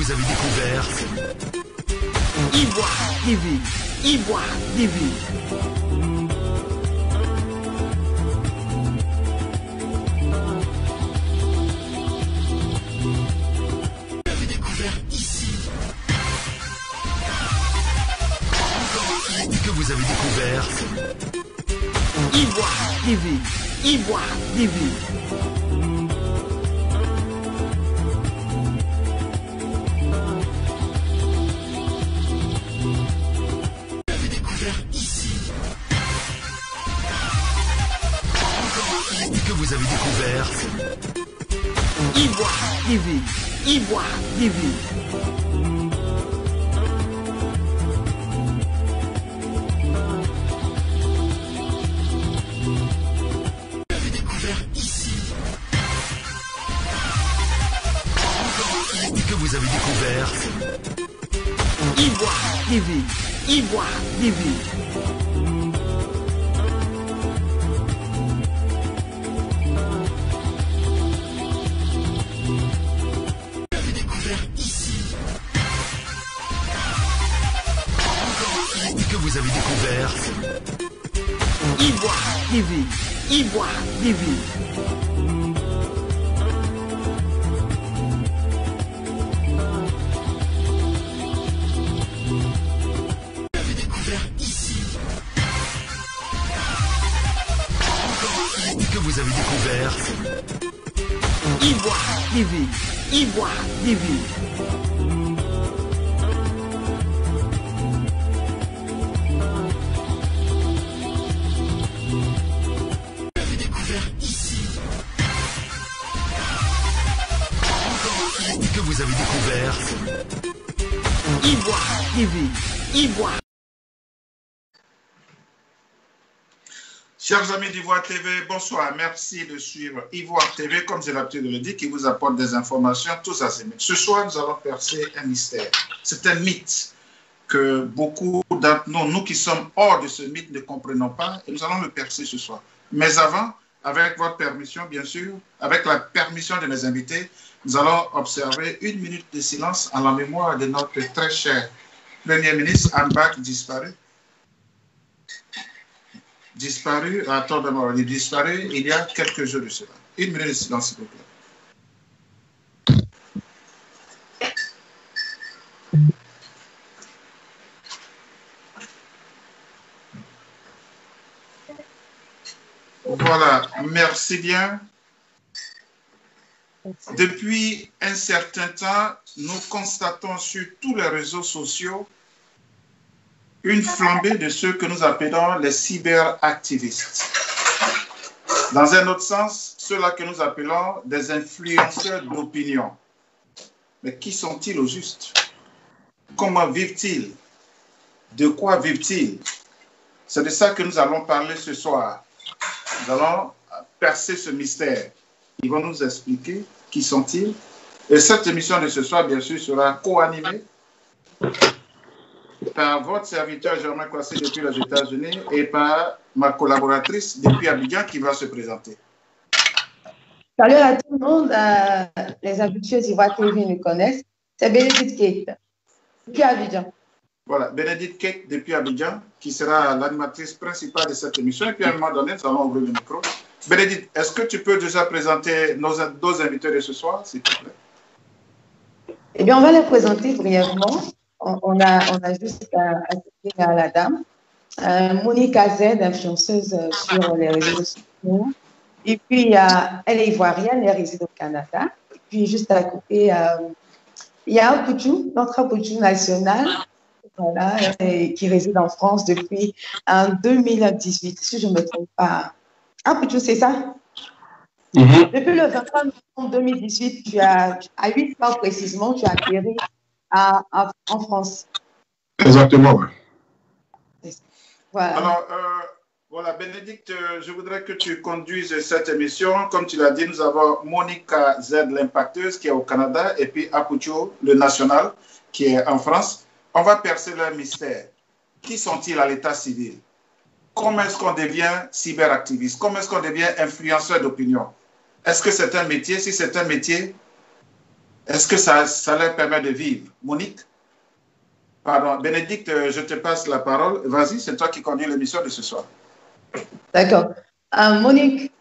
vous avez découvert Ivoire TV. Ivoire TV. Vous avez découvert ici. Que vous avez découvert Ivoire TV. Ivoire TV. que vous avez découvert Ivoire TV. Ivoire TV. Vous avez découvert ici. Que vous avez découvert Ivoire TV. Ivoire TV. que vous avez découvert Ivoire TV. Ivoire TV. Vous avez découvert ici. Que vous avez découvert Ivoire TV. Ivoire TV. que vous avez découvert Ivoire TV. Ivoire. Chers amis d'Ivoire TV, bonsoir. Merci de suivre Ivoire TV, comme j'ai l'habitude de le dire, qui vous apporte des informations tous azimuts. Ce soir, nous allons percer un mystère. C'est un mythe que beaucoup d'entre nous qui sommes hors de ce mythe, ne comprenons pas, et nous allons le percer ce soir. Mais avant, avec votre permission, bien sûr, avec la permission de mes invités, nous allons observer 1 minute de silence en la mémoire de notre très cher Premier ministre Ambak disparu. Il est disparu il y a quelques jours de cela. 1 minute de silence, s'il vous plaît. Voilà, merci bien. Depuis un certain temps, nous constatons sur tous les réseaux sociaux une flambée de ceux que nous appelons les cyberactivistes. Dans un autre sens, ceux-là que nous appelons des influenceurs d'opinion. Mais qui sont-ils au juste? Comment vivent-ils? De quoi vivent-ils? C'est de ça que nous allons parler ce soir. Nous allons percer ce mystère. Ils vont nous expliquer qui sont-ils. Et cette émission de ce soir, bien sûr, sera co-animée par votre serviteur Germain Kwasi depuis les États-Unis et par ma collaboratrice depuis Abidjan qui va se présenter. Salut à tout le monde. Les habitués d'Ivoire TV nous connaissent. C'est Bénédicte Kate depuis Abidjan. Voilà, Bénédicte Kate depuis Abidjan qui sera l'animatrice principale de cette émission. Et puis à un moment donné, nous allons ouvrir le micro. Bénédicte, est-ce que tu peux déjà présenter nos deux invités de ce soir, s'il te plaît? Eh bien, on va les présenter brièvement. On a juste à citer à la dame. Monique Z, influenceuse sur les réseaux sociaux. Et puis, elle est ivoirienne, elle réside au Canada. Et puis, juste à côté, il y a Apouchou, notre Apouchou national, voilà, qui réside en France depuis 2018, si je ne me trompe pas. Apouchou, c'est ça? Depuis le 23 novembre 2018, à 8 mois précisément, tu as atterri en France. Exactement, oui. Voilà. Alors, voilà, Bénédicte, je voudrais que tu conduises cette émission. Comme tu l'as dit, nous avons Monica Z, l'impacteuse, qui est au Canada, et puis Apoucho, le national, qui est en France. On va percer leur mystère. Qui sont-ils à l'état civil? Comment est-ce qu'on devient cyberactiviste? Comment est-ce qu'on devient influenceur d'opinion? Est-ce que c'est un métier? Si c'est un métier, Est-ce que ça leur permet de vivre? Monique? Pardon, Bénédicte, je te passe la parole. Vas-y, c'est toi qui conduis l'émission de ce soir. D'accord. Monique,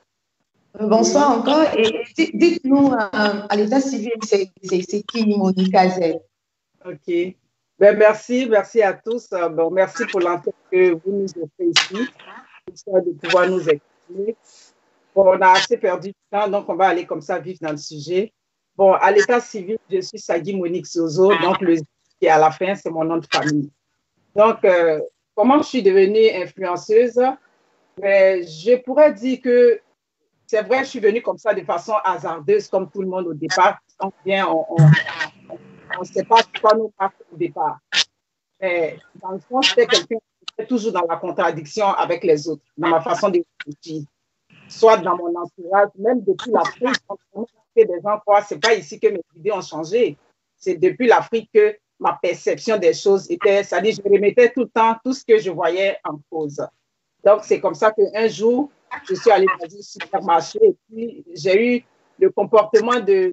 bonsoir encore. Et dites-nous, à l'état civil, c'est qui Monique Azet? OK. Ben, merci à tous. Bon, merci pour l'entretien que vous nous offrez ici, histoire de pouvoir nous expliquer. Bon, on a assez perdu du temps, donc on va aller comme ça vivre dans le sujet. Bon, à l'état civil, je suis Sagui Monique Sozo, donc le qui est à la fin, c'est mon nom de famille. Donc, comment je suis devenue influenceuse? Ben, je pourrais dire que c'est vrai, je suis venue comme ça de façon hasardeuse, comme tout le monde au départ. On vient, on ne sait pas quoi nous passe au départ. Mais dans le fond, c'était quelqu'un qui était toujours dans la contradiction avec les autres, dans ma façon de réfléchir. Soit dans mon entourage, même depuis l'Afrique, quand des gens croient, ce n'est pas ici que mes idées ont changé. C'est depuis l'Afrique que ma perception des choses était, c'est-à-dire je remettais tout le temps tout ce que je voyais en cause. Donc, c'est comme ça qu'un jour, je suis allée dans un supermarché et puis j'ai eu le comportement des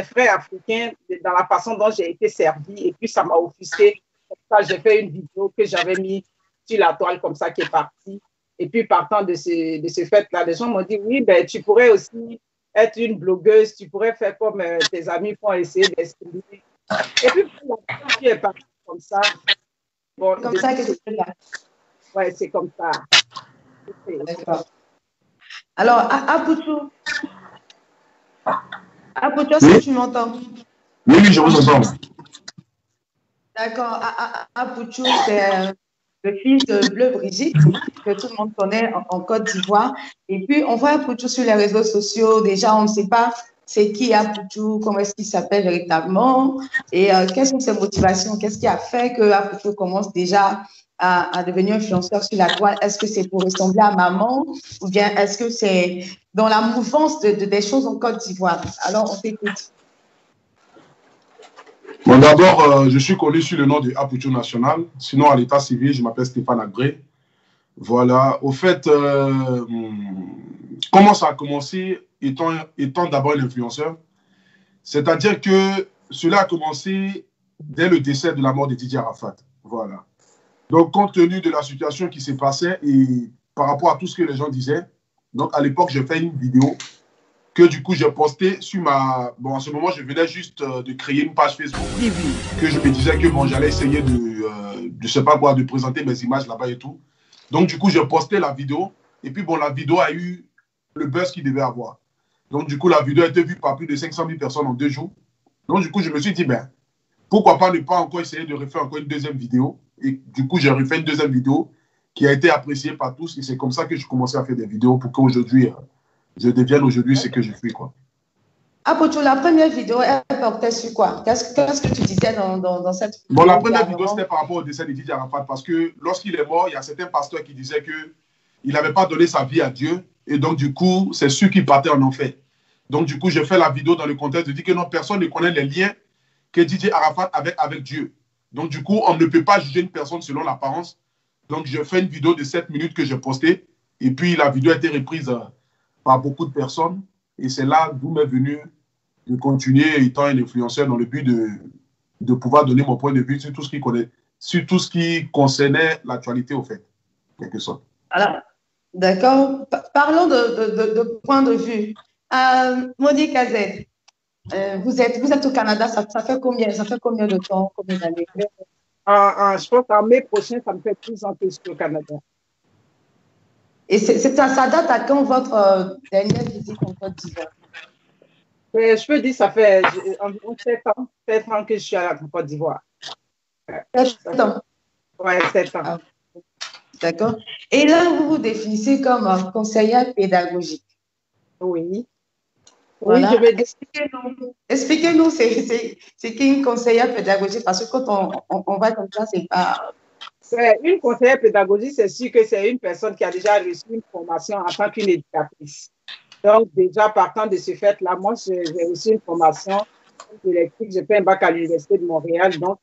frères africains dans la façon dont j'ai été servie et puis ça m'a offusqué. Comme ça, j'ai fait une vidéo que j'avais mise sur la toile comme ça qui est partie. Et puis, partant de ce fait-là, les gens m'ont dit, oui, ben, tu pourrais aussi être une blogueuse, tu pourrais faire comme tes amis font, essayer d'exprimer. Et puis, la vie est partie comme ça. Bon, comme ça que c'est là. Oui, c'est comme ça. D'accord. Alors, Apoutou, est-ce que tu m'entends? Oui, je vous entends. D'accord. Apoutou, c'est le fils de Bleu Brigitte, que tout le monde connaît en Côte d'Ivoire. Et puis, on voit Apoutou sur les réseaux sociaux. Déjà, on ne sait pas c'est qui Apoutou, comment est-ce qu'il s'appelle véritablement, et quelles sont ses motivations, qu'est-ce qui a fait que Apoutou commence déjà à devenir influenceur sur la toile. Est-ce que c'est pour ressembler à maman ou bien est-ce que c'est dans la mouvance des choses en Côte d'Ivoire? Alors, on t'écoute. Bon, d'abord, je suis connu sous le nom de Apoutou National. Sinon, à l'état civil, je m'appelle Stéphane Agré. Voilà. Au fait, comment ça a commencé étant d'abord un influenceur? C'est-à-dire que cela a commencé dès le décès de la mort de Didier Arafat. Voilà. Donc, compte tenu de la situation qui s'est passée et par rapport à tout ce que les gens disaient, donc à l'époque, j'ai fait une vidéo que du coup, j'ai postée sur ma... Bon, à ce moment, je venais juste de créer une page Facebook que je me disais que bon, j'allais essayer de, sais pas quoi, de présenter mes images là-bas et tout. Donc, du coup, j'ai posté la vidéo et puis, bon, la vidéo a eu le buzz qu'il devait avoir. Donc, du coup, la vidéo a été vue par plus de 500 000 personnes en 2 jours. Donc, du coup, je me suis dit, ben, pourquoi pas ne pas encore essayer de refaire encore une deuxième vidéo. Et du coup, j'ai refait une deuxième vidéo qui a été appréciée par tous. Et c'est comme ça que je commençais à faire des vidéos pour qu'aujourd'hui, je devienne aujourd'hui ce que je suis, quoi. Apoutou, la première vidéo, elle portait sur quoi? Qu'est-ce que tu disais dans cette vidéo? Bon, la première vidéo, c'était par rapport au décès de Didier Arafat. Parce que lorsqu'il est mort, il y a certains pasteurs qui disaient qu'il n'avait pas donné sa vie à Dieu. Et donc, du coup, c'est sûr qu'il partait en enfer. Donc, du coup, j'ai fait la vidéo dans le contexte de dire que non, personne ne connaît les liens que Didier Arafat avait avec Dieu. Donc, du coup, on ne peut pas juger une personne selon l'apparence. Donc, j'ai fait une vidéo de 7 minutes que j'ai postée. Et puis, la vidéo a été reprise par beaucoup de personnes. Et c'est là d'où m'est venu de continuer étant un influenceur dans le but de pouvoir donner mon point de vue sur tout ce qui concernait l'actualité, au fait, quelque sorte. Alors, d'accord. Parlons de point de vue. Monique Azet, vous êtes au Canada, ça fait combien de temps, combien d'années? Je pense qu'en mai prochain, ça me fait 12 ans que je suis au Canada. Et ça date à quand votre dernière visite en Côte d'Ivoire? Je peux dire que ça fait environ 7 ans que je suis à la Côte d'Ivoire. 7 ans? Oui, 7 ans. Ah, d'accord. Et là, vous vous définissez comme conseillère pédagogique. Oui. Voilà. Oui, je vais Expliquez-nous, c'est qui une conseillère pédagogique? Parce que quand on va comme ça, c'est pas... Une conseillère pédagogique, c'est sûr que c'est une personne qui a déjà reçu une formation en tant qu'une éducatrice. Donc, déjà, partant de ce fait-là, moi, j'ai reçu une formation électrique. J'ai fait un bac à l'Université de Montréal. Donc,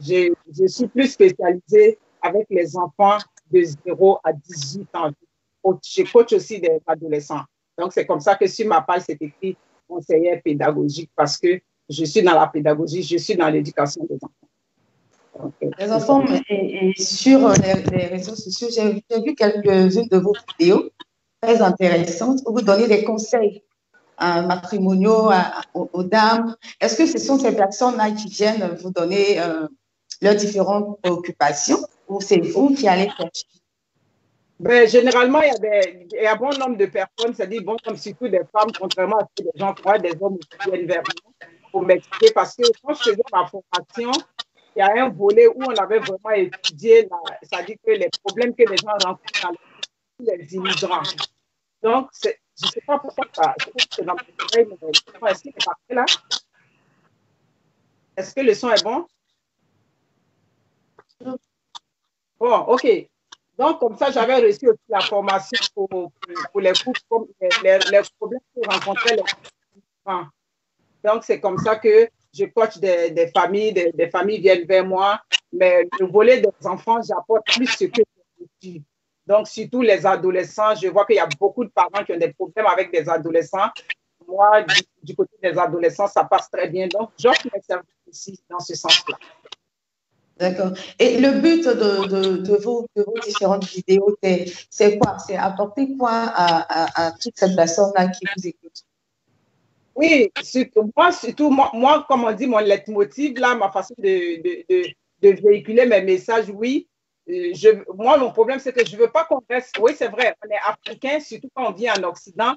je suis plus spécialisée avec les enfants de 0 à 18 ans. Je coach aussi des adolescents. Donc, c'est comme ça que sur ma page, c'est écrit conseillère pédagogique parce que je suis dans la pédagogie, je suis dans l'éducation des enfants. Donc, les enfants, et sur les réseaux sociaux, j'ai vu quelques-unes de vos vidéos très intéressantes où vous donnez des conseils matrimoniaux aux dames. Est-ce que ce sont ces personnes-là qui viennent vous donner leurs différentes préoccupations ou c'est vous qui allez chercher? Ben, généralement, il y a bon nombre de personnes, c'est-à-dire bon nombre surtout des femmes, contrairement à ce que les gens croient, des hommes qui viennent vers moi pour m'expliquer. Parce que quand je faisais ma formation, il y a un volet où on avait vraiment étudié, c'est-à-dire que les problèmes que les gens rencontrent dans les immigrants. Donc, je ne sais pas pourquoi ça. Je pense que c'est dans mon oreille, mais est-ce qu'il est parfait là? Est-ce que le son est bon? Bon, OK. Donc, comme ça, j'avais reçu aussi la formation pour les couples, comme les problèmes que rencontraient les enfants. Donc, c'est comme ça que je coach des familles, des familles viennent vers moi. Mais le volet des enfants, j'apporte plus ce que je dis. Donc, surtout les adolescents, je vois qu'il y a beaucoup de parents qui ont des problèmes avec des adolescents. Moi, du côté des adolescents, ça passe très bien. Donc, j'offre mes services ici dans ce sens-là. D'accord. Et le but de vos différentes vidéos, c'est quoi? C'est apporter quoi à toute cette personne-là qui vous écoute? Oui, surtout moi, comme on dit, mon leitmotiv, là, ma façon de véhiculer mes messages, oui. Moi, mon problème, c'est que je ne veux pas qu'on reste. Oui, c'est vrai, on est africain, surtout quand on vit en Occident.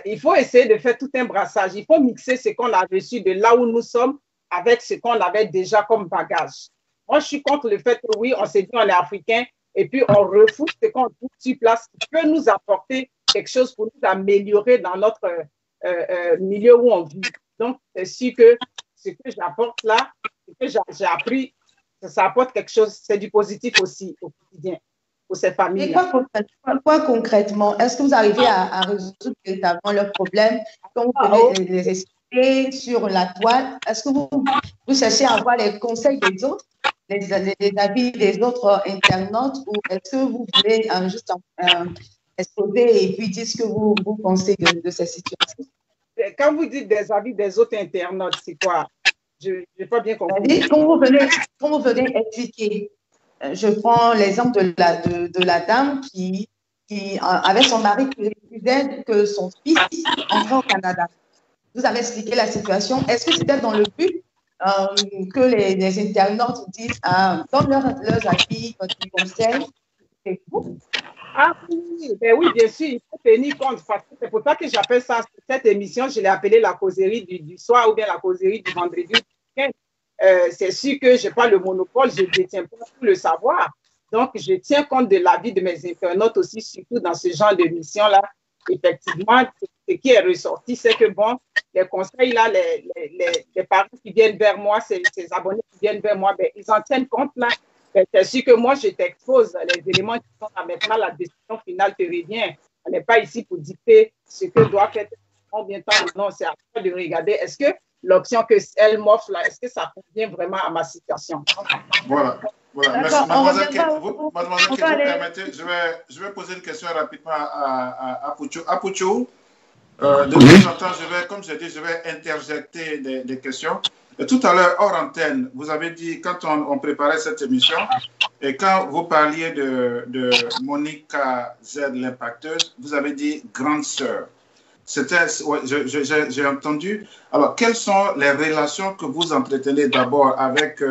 Il faut essayer de faire tout un brassage. Il faut mixer ce qu'on a reçu de là où nous sommes avec ce qu'on avait déjà comme bagage. Moi, je suis contre le fait que oui, on s'est dit on est africain et puis on refoule ce qu'on trouve sur place qui peut nous apporter quelque chose pour nous améliorer dans notre milieu où on vit. Donc, c'est sûr que ce que j'apporte là, ce que j'ai appris, ça apporte quelque chose, c'est du positif aussi au quotidien pour ces familles. Et quoi concrètement? Est-ce que vous arrivez à résoudre véritablement leurs problèmes quand vous pouvez les expliquer sur la toile? Est-ce que vous cherchez à avoir les conseils des autres, les avis des autres internautes, ou est-ce que vous voulez juste exposer et puis dire ce que vous pensez de ces situations? Quand vous dites des avis des autres internautes, c'est quoi? Je n'ai pas bien compris. Quand vous venez expliquer, je prends l'exemple de la dame qui avait son mari qui refusait que son fils entre au Canada. Vous avez expliqué la situation. Est-ce que c'était dans le but que les internautes disent, donnent leurs avis, leurs conseils? C'est vous? Ah oui, ben oui, bien sûr, il faut tenir compte. C'est pour ça que j'appelle ça, cette émission, je l'ai appelée la causerie du soir ou bien la causerie du vendredi. C'est sûr que je n'ai pas le monopole, je ne détiens pas tout le savoir. Donc, je tiens compte de l'avis de mes internautes aussi, surtout dans ce genre de mission-là. Effectivement, ce qui est ressorti, c'est que, bon, les conseils, là, les parents qui viennent vers moi, ces abonnés qui viennent vers moi, ben, ils en tiennent compte, là. Ben, c'est sûr que moi, je t'expose les éléments qui sont là. Maintenant, la décision finale te revient. On n'est pas ici pour dicter ce que doit faire combien de temps. Non, c'est à toi de regarder. Est-ce que l'option qu'elle m'offre là, est-ce que ça convient vraiment à ma situation? Voilà. Merci. Mademoiselle Kate, vous permettez, je vais poser une question rapidement à Apucho. Apucho, de temps en temps, comme je dis, je vais interjecter des questions. Et tout à l'heure, hors antenne, vous avez dit, quand on préparait cette émission, et quand vous parliez de Monica Z, l'impacteuse, vous avez dit grande sœur. Ouais, j'ai entendu. Alors, quelles sont les relations que vous entretenez d'abord avec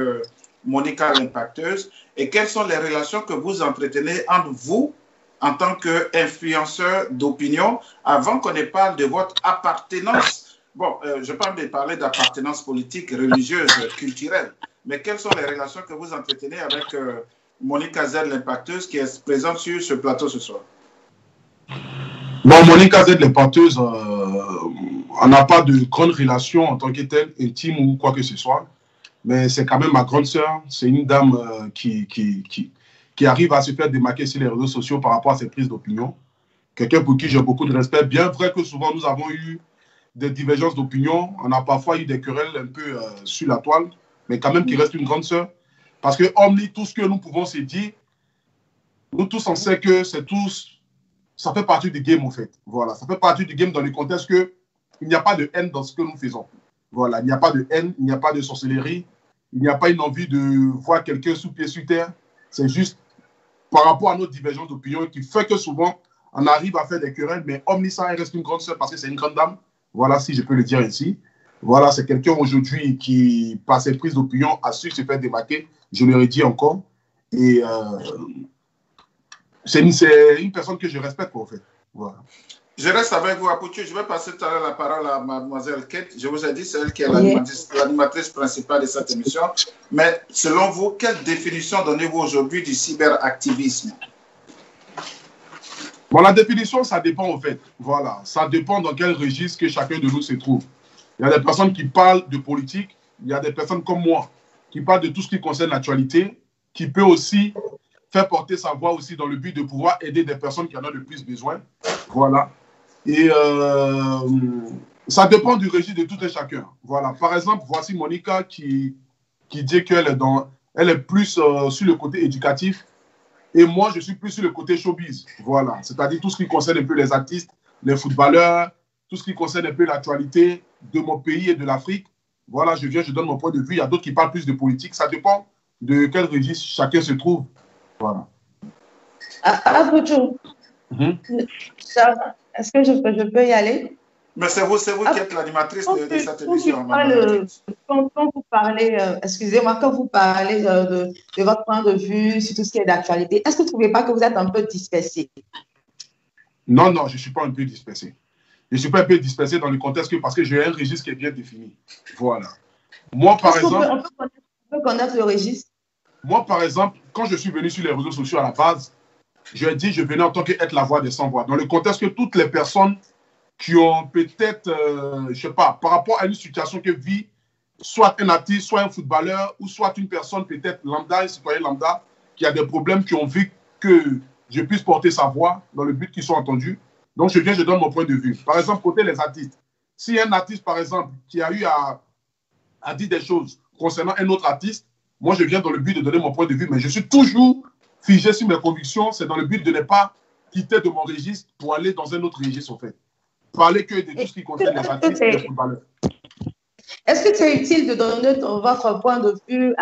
Monica l'impacteuse et quelles sont les relations que vous entretenez entre vous en tant qu'influenceur d'opinion avant qu'on ne parle de votre appartenance? Bon, je parle de parler d'appartenance politique, religieuse, culturelle. Mais quelles sont les relations que vous entretenez avec Monica Z, l'impacteuse, qui est présente sur ce plateau ce soir? Bon, Monica Z, l'impacteuse, on n'a pas de grande relation en tant que telle, intime ou quoi que ce soit. Mais c'est quand même ma grande sœur. C'est une dame qui arrive à se faire démarquer sur les réseaux sociaux par rapport à ses prises d'opinion. Quelqu'un pour qui j'ai beaucoup de respect. Bien vrai que souvent nous avons eu des divergences d'opinion. On a parfois eu des querelles un peu sur la toile, mais quand même qui reste une grande sœur. Parce que hormis tout ce que nous pouvons se dire, nous tous on sait que c'est tous, ça fait partie du game en fait. Voilà, ça fait partie du game dans le contexte qu'il n'y a pas de haine dans ce que nous faisons. Voilà, il n'y a pas de haine, il n'y a pas de sorcellerie, il n'y a pas une envie de voir quelqu'un sous pied sur terre. C'est juste par rapport à notre divergence d'opinion qui fait que souvent, on arrive à faire des querelles, mais Omnissa reste une grande sœur parce que c'est une grande dame. Voilà, si je peux le dire ainsi. Voilà, c'est quelqu'un aujourd'hui qui, par ses prises d'opinion, a su se faire démarquer. Je le redis encore. Et c'est une personne que je respecte, en fait. Voilà. Je reste avec vous, Apoutu. Je vais passer tout à l'heure la parole à mademoiselle Kate. Je vous ai dit, c'est elle qui est l'animatrice principale de cette émission. Mais selon vous, quelle définition donnez-vous aujourd'hui du cyberactivisme? Bon, la définition, ça dépend, en fait. Voilà, ça dépend dans quel registre que chacun de nous se trouve. Il y a des personnes qui parlent de politique. Il y a des personnes comme moi qui parlent de tout ce qui concerne l'actualité, qui peut aussi faire porter sa voix aussi dans le but de pouvoir aider des personnes qui en ont le plus besoin. Voilà. Et ça dépend du registre de tout et chacun. Voilà. Par exemple, voici Monica qui dit qu'elle est plus sur le côté éducatif et moi, je suis plus sur le côté showbiz. Voilà. C'est-à-dire tout ce qui concerne un peu les artistes, les footballeurs, tout ce qui concerne un peu l'actualité de mon pays et de l'Afrique. Voilà, je viens, je donne mon point de vue. Il y a d'autres qui parlent plus de politique. Ça dépend de quel registre chacun se trouve. Voilà. Est-ce que je peux y aller? Mais c'est vous qui êtes l'animatrice de cette émission. Quand vous parlez, excusez-moi, quand vous parlez de votre point de vue sur tout ce qui est d'actualité, est-ce que vous ne trouvez pas que vous êtes un peu dispersé? Non, je ne suis pas un peu dispersé. Je ne suis pas un peu dispersé dans le contexte parce que j'ai un registre qui est bien défini. Voilà. Moi, par exemple... On peut connaître le registre? Moi, par exemple, quand je suis venu sur les réseaux sociaux à la base, je dis je venais en tant qu'être la voix des sans-voix. Dans le contexte que toutes les personnes qui ont peut-être, je ne sais pas, par rapport à une situation que vit soit un artiste, soit un footballeur, ou soit une personne peut-être lambda, un citoyen lambda, qui a des problèmes, qui ont vu que je puisse porter sa voix dans le but qu'ils soient entendus. Donc, je viens, je donne mon point de vue. Par exemple, côté les artistes. Si un artiste, par exemple, qui a eu à dire des choses concernant un autre artiste, moi, je viens dans le but de donner mon point de vue, mais je suis toujours figé sur mes convictions. C'est dans le but de ne pas quitter de mon registre pour aller dans un autre registre, en fait. Parler que de tout ce qui concerne les artistes et les footballeurs. Est-ce que c'est utile de donner votre point de vue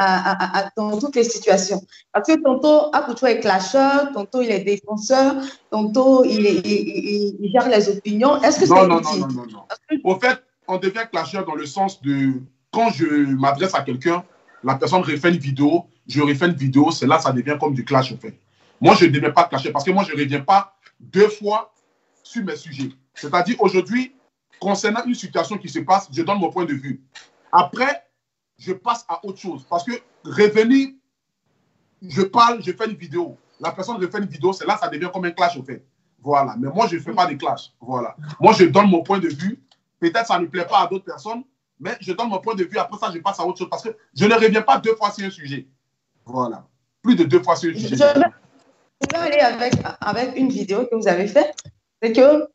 dans toutes les situations? Parce que tantôt, Apoutu est clasheur, tantôt il est défenseur, tantôt il gère les opinions. Est-ce que c'est utile? Non. Au fait, on devient clasheur dans le sens de quand je m'adresse à quelqu'un, la personne refait une vidéo, je refais une vidéo, c'est là ça devient comme du clash, en fait. Moi, je ne deviens pas clasher parce que moi, je ne reviens pas 2 fois sur mes sujets. C'est-à-dire, aujourd'hui, concernant une situation qui se passe, je donne mon point de vue. Après, je passe à autre chose. Parce que revenir, je parle, je fais une vidéo. La personne refait une vidéo, c'est là ça devient comme un clash, en fait. Voilà. Mais moi, je ne fais pas de clash. Voilà. Moi, je donne mon point de vue. Peut-être ça ne plaît pas à d'autres personnes, mais je donne mon point de vue. Après ça, je passe à autre chose. Parce que je ne reviens pas 2 fois sur un sujet. Voilà. Plus de 2 fois sur un sujet. Je vais aller avec une vidéo que vous avez faite. C'est que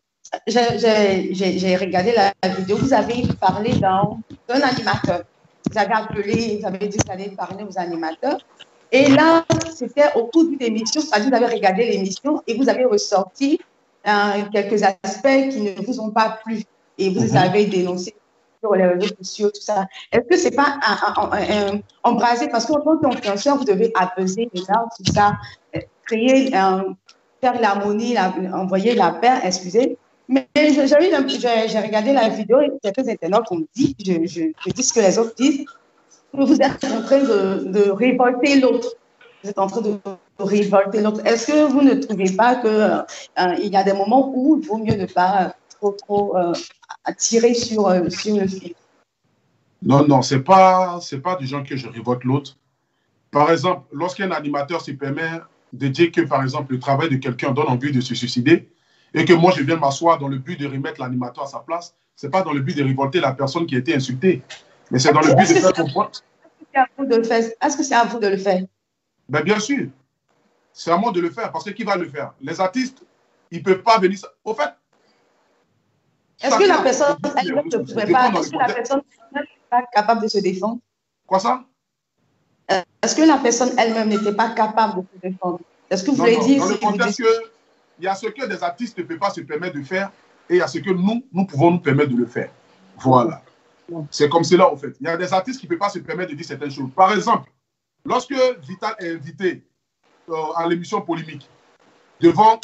j'ai regardé la vidéo. Vous avez parlé d'un animateur. Vous avez appelé, vous avez dit que vous allez parler aux animateurs. Et là, c'était au cours d'une émission, c'est-à-dire vous avez regardé l'émission et vous avez ressorti quelques aspects qui ne vous ont pas plu. Et vous avez dénoncé sur les réseaux sociaux, tout ça. Est-ce que ce n'est pas embrasé? Parce qu'en tant qu'influenceur, vous devez apaiser les larmes, tout ça, créer, faire l'harmonie, envoyer la paix, excusez. Mais j'ai regardé la vidéo et quelques internautes ont dit, je dis ce que les autres disent, que vous êtes en train de révolter l'autre. Vous êtes en train de révolter l'autre. Est-ce que vous ne trouvez pas qu'il y a des moments où il vaut mieux ne pas trop tirer sur le fil? Non, c'est pas du genre que je révolte l'autre. Par exemple, lorsqu'un animateur se permet de dire que, par exemple, le travail de quelqu'un donne envie de se suicider et que moi, je viens m'asseoir dans le but de remettre l'animateur à sa place, ce n'est pas dans le but de révolter la personne qui a été insultée, mais c'est dans le but de faire comprendre. Est-ce que c'est à vous de le faire? Ben, bien sûr. C'est à moi de le faire parce que qui va le faire? Les artistes, ils ne peuvent pas venir... Au fait, est-ce que la personne elle-même ne pourrait pas... Est-ce que la personne n'est pas capable de se défendre? Quoi ça? Est-ce que la personne elle-même n'était pas capable de se défendre? Est-ce que vous voulez dire... Dans le contexte il y a ce que des artistes ne peuvent pas se permettre de faire et il y a ce que nous pouvons nous permettre de le faire. Voilà. C'est comme cela, en fait. Il y a des artistes qui ne peuvent pas se permettre de dire certaines choses. Par exemple, lorsque Vital est invité à l'émission Polémique, devant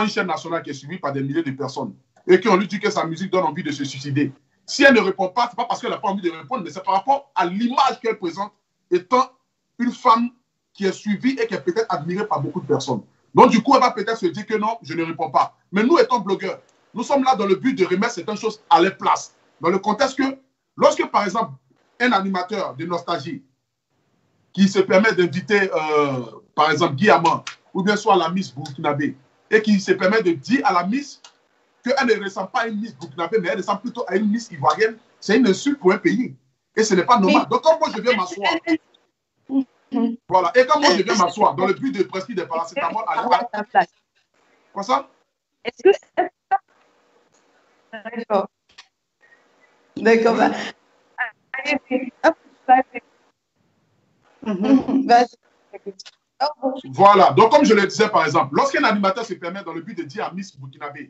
une chaîne nationale qui est suivie par des milliers de personnes, et qu'on lui dit que sa musique donne envie de se suicider, si elle ne répond pas, ce n'est pas parce qu'elle n'a pas envie de répondre, mais c'est par rapport à l'image qu'elle présente, étant une femme qui est suivie et qui est peut-être admirée par beaucoup de personnes. Donc, du coup, elle va peut-être se dire que non, je ne réponds pas. Mais nous, étant blogueurs, nous sommes là dans le but de remettre certaines choses à leur place. Dans le contexte que, lorsque, par exemple, un animateur de Nostalgie qui se permet d'inviter, par exemple, Guy Amand, ou bien soit la Miss Burkinabé, et qui se permet de dire à la Miss qu'elle ne ressemble pas à une Miss Burkinabé, mais elle ressemble plutôt à une Miss ivoirienne, c'est une insulte pour un pays. Et ce n'est pas normal. Donc, quand moi, je viens m'asseoir, voilà, et quand moi, je viens m'asseoir dans le but de prescrire des paracétamol à la... Quoi ça? Est-ce que... D'accord. D'accord. Bah... Voilà. Donc, comme je le disais, par exemple, lorsqu'un animateur se permet dans le but de dire à Miss Burkinabé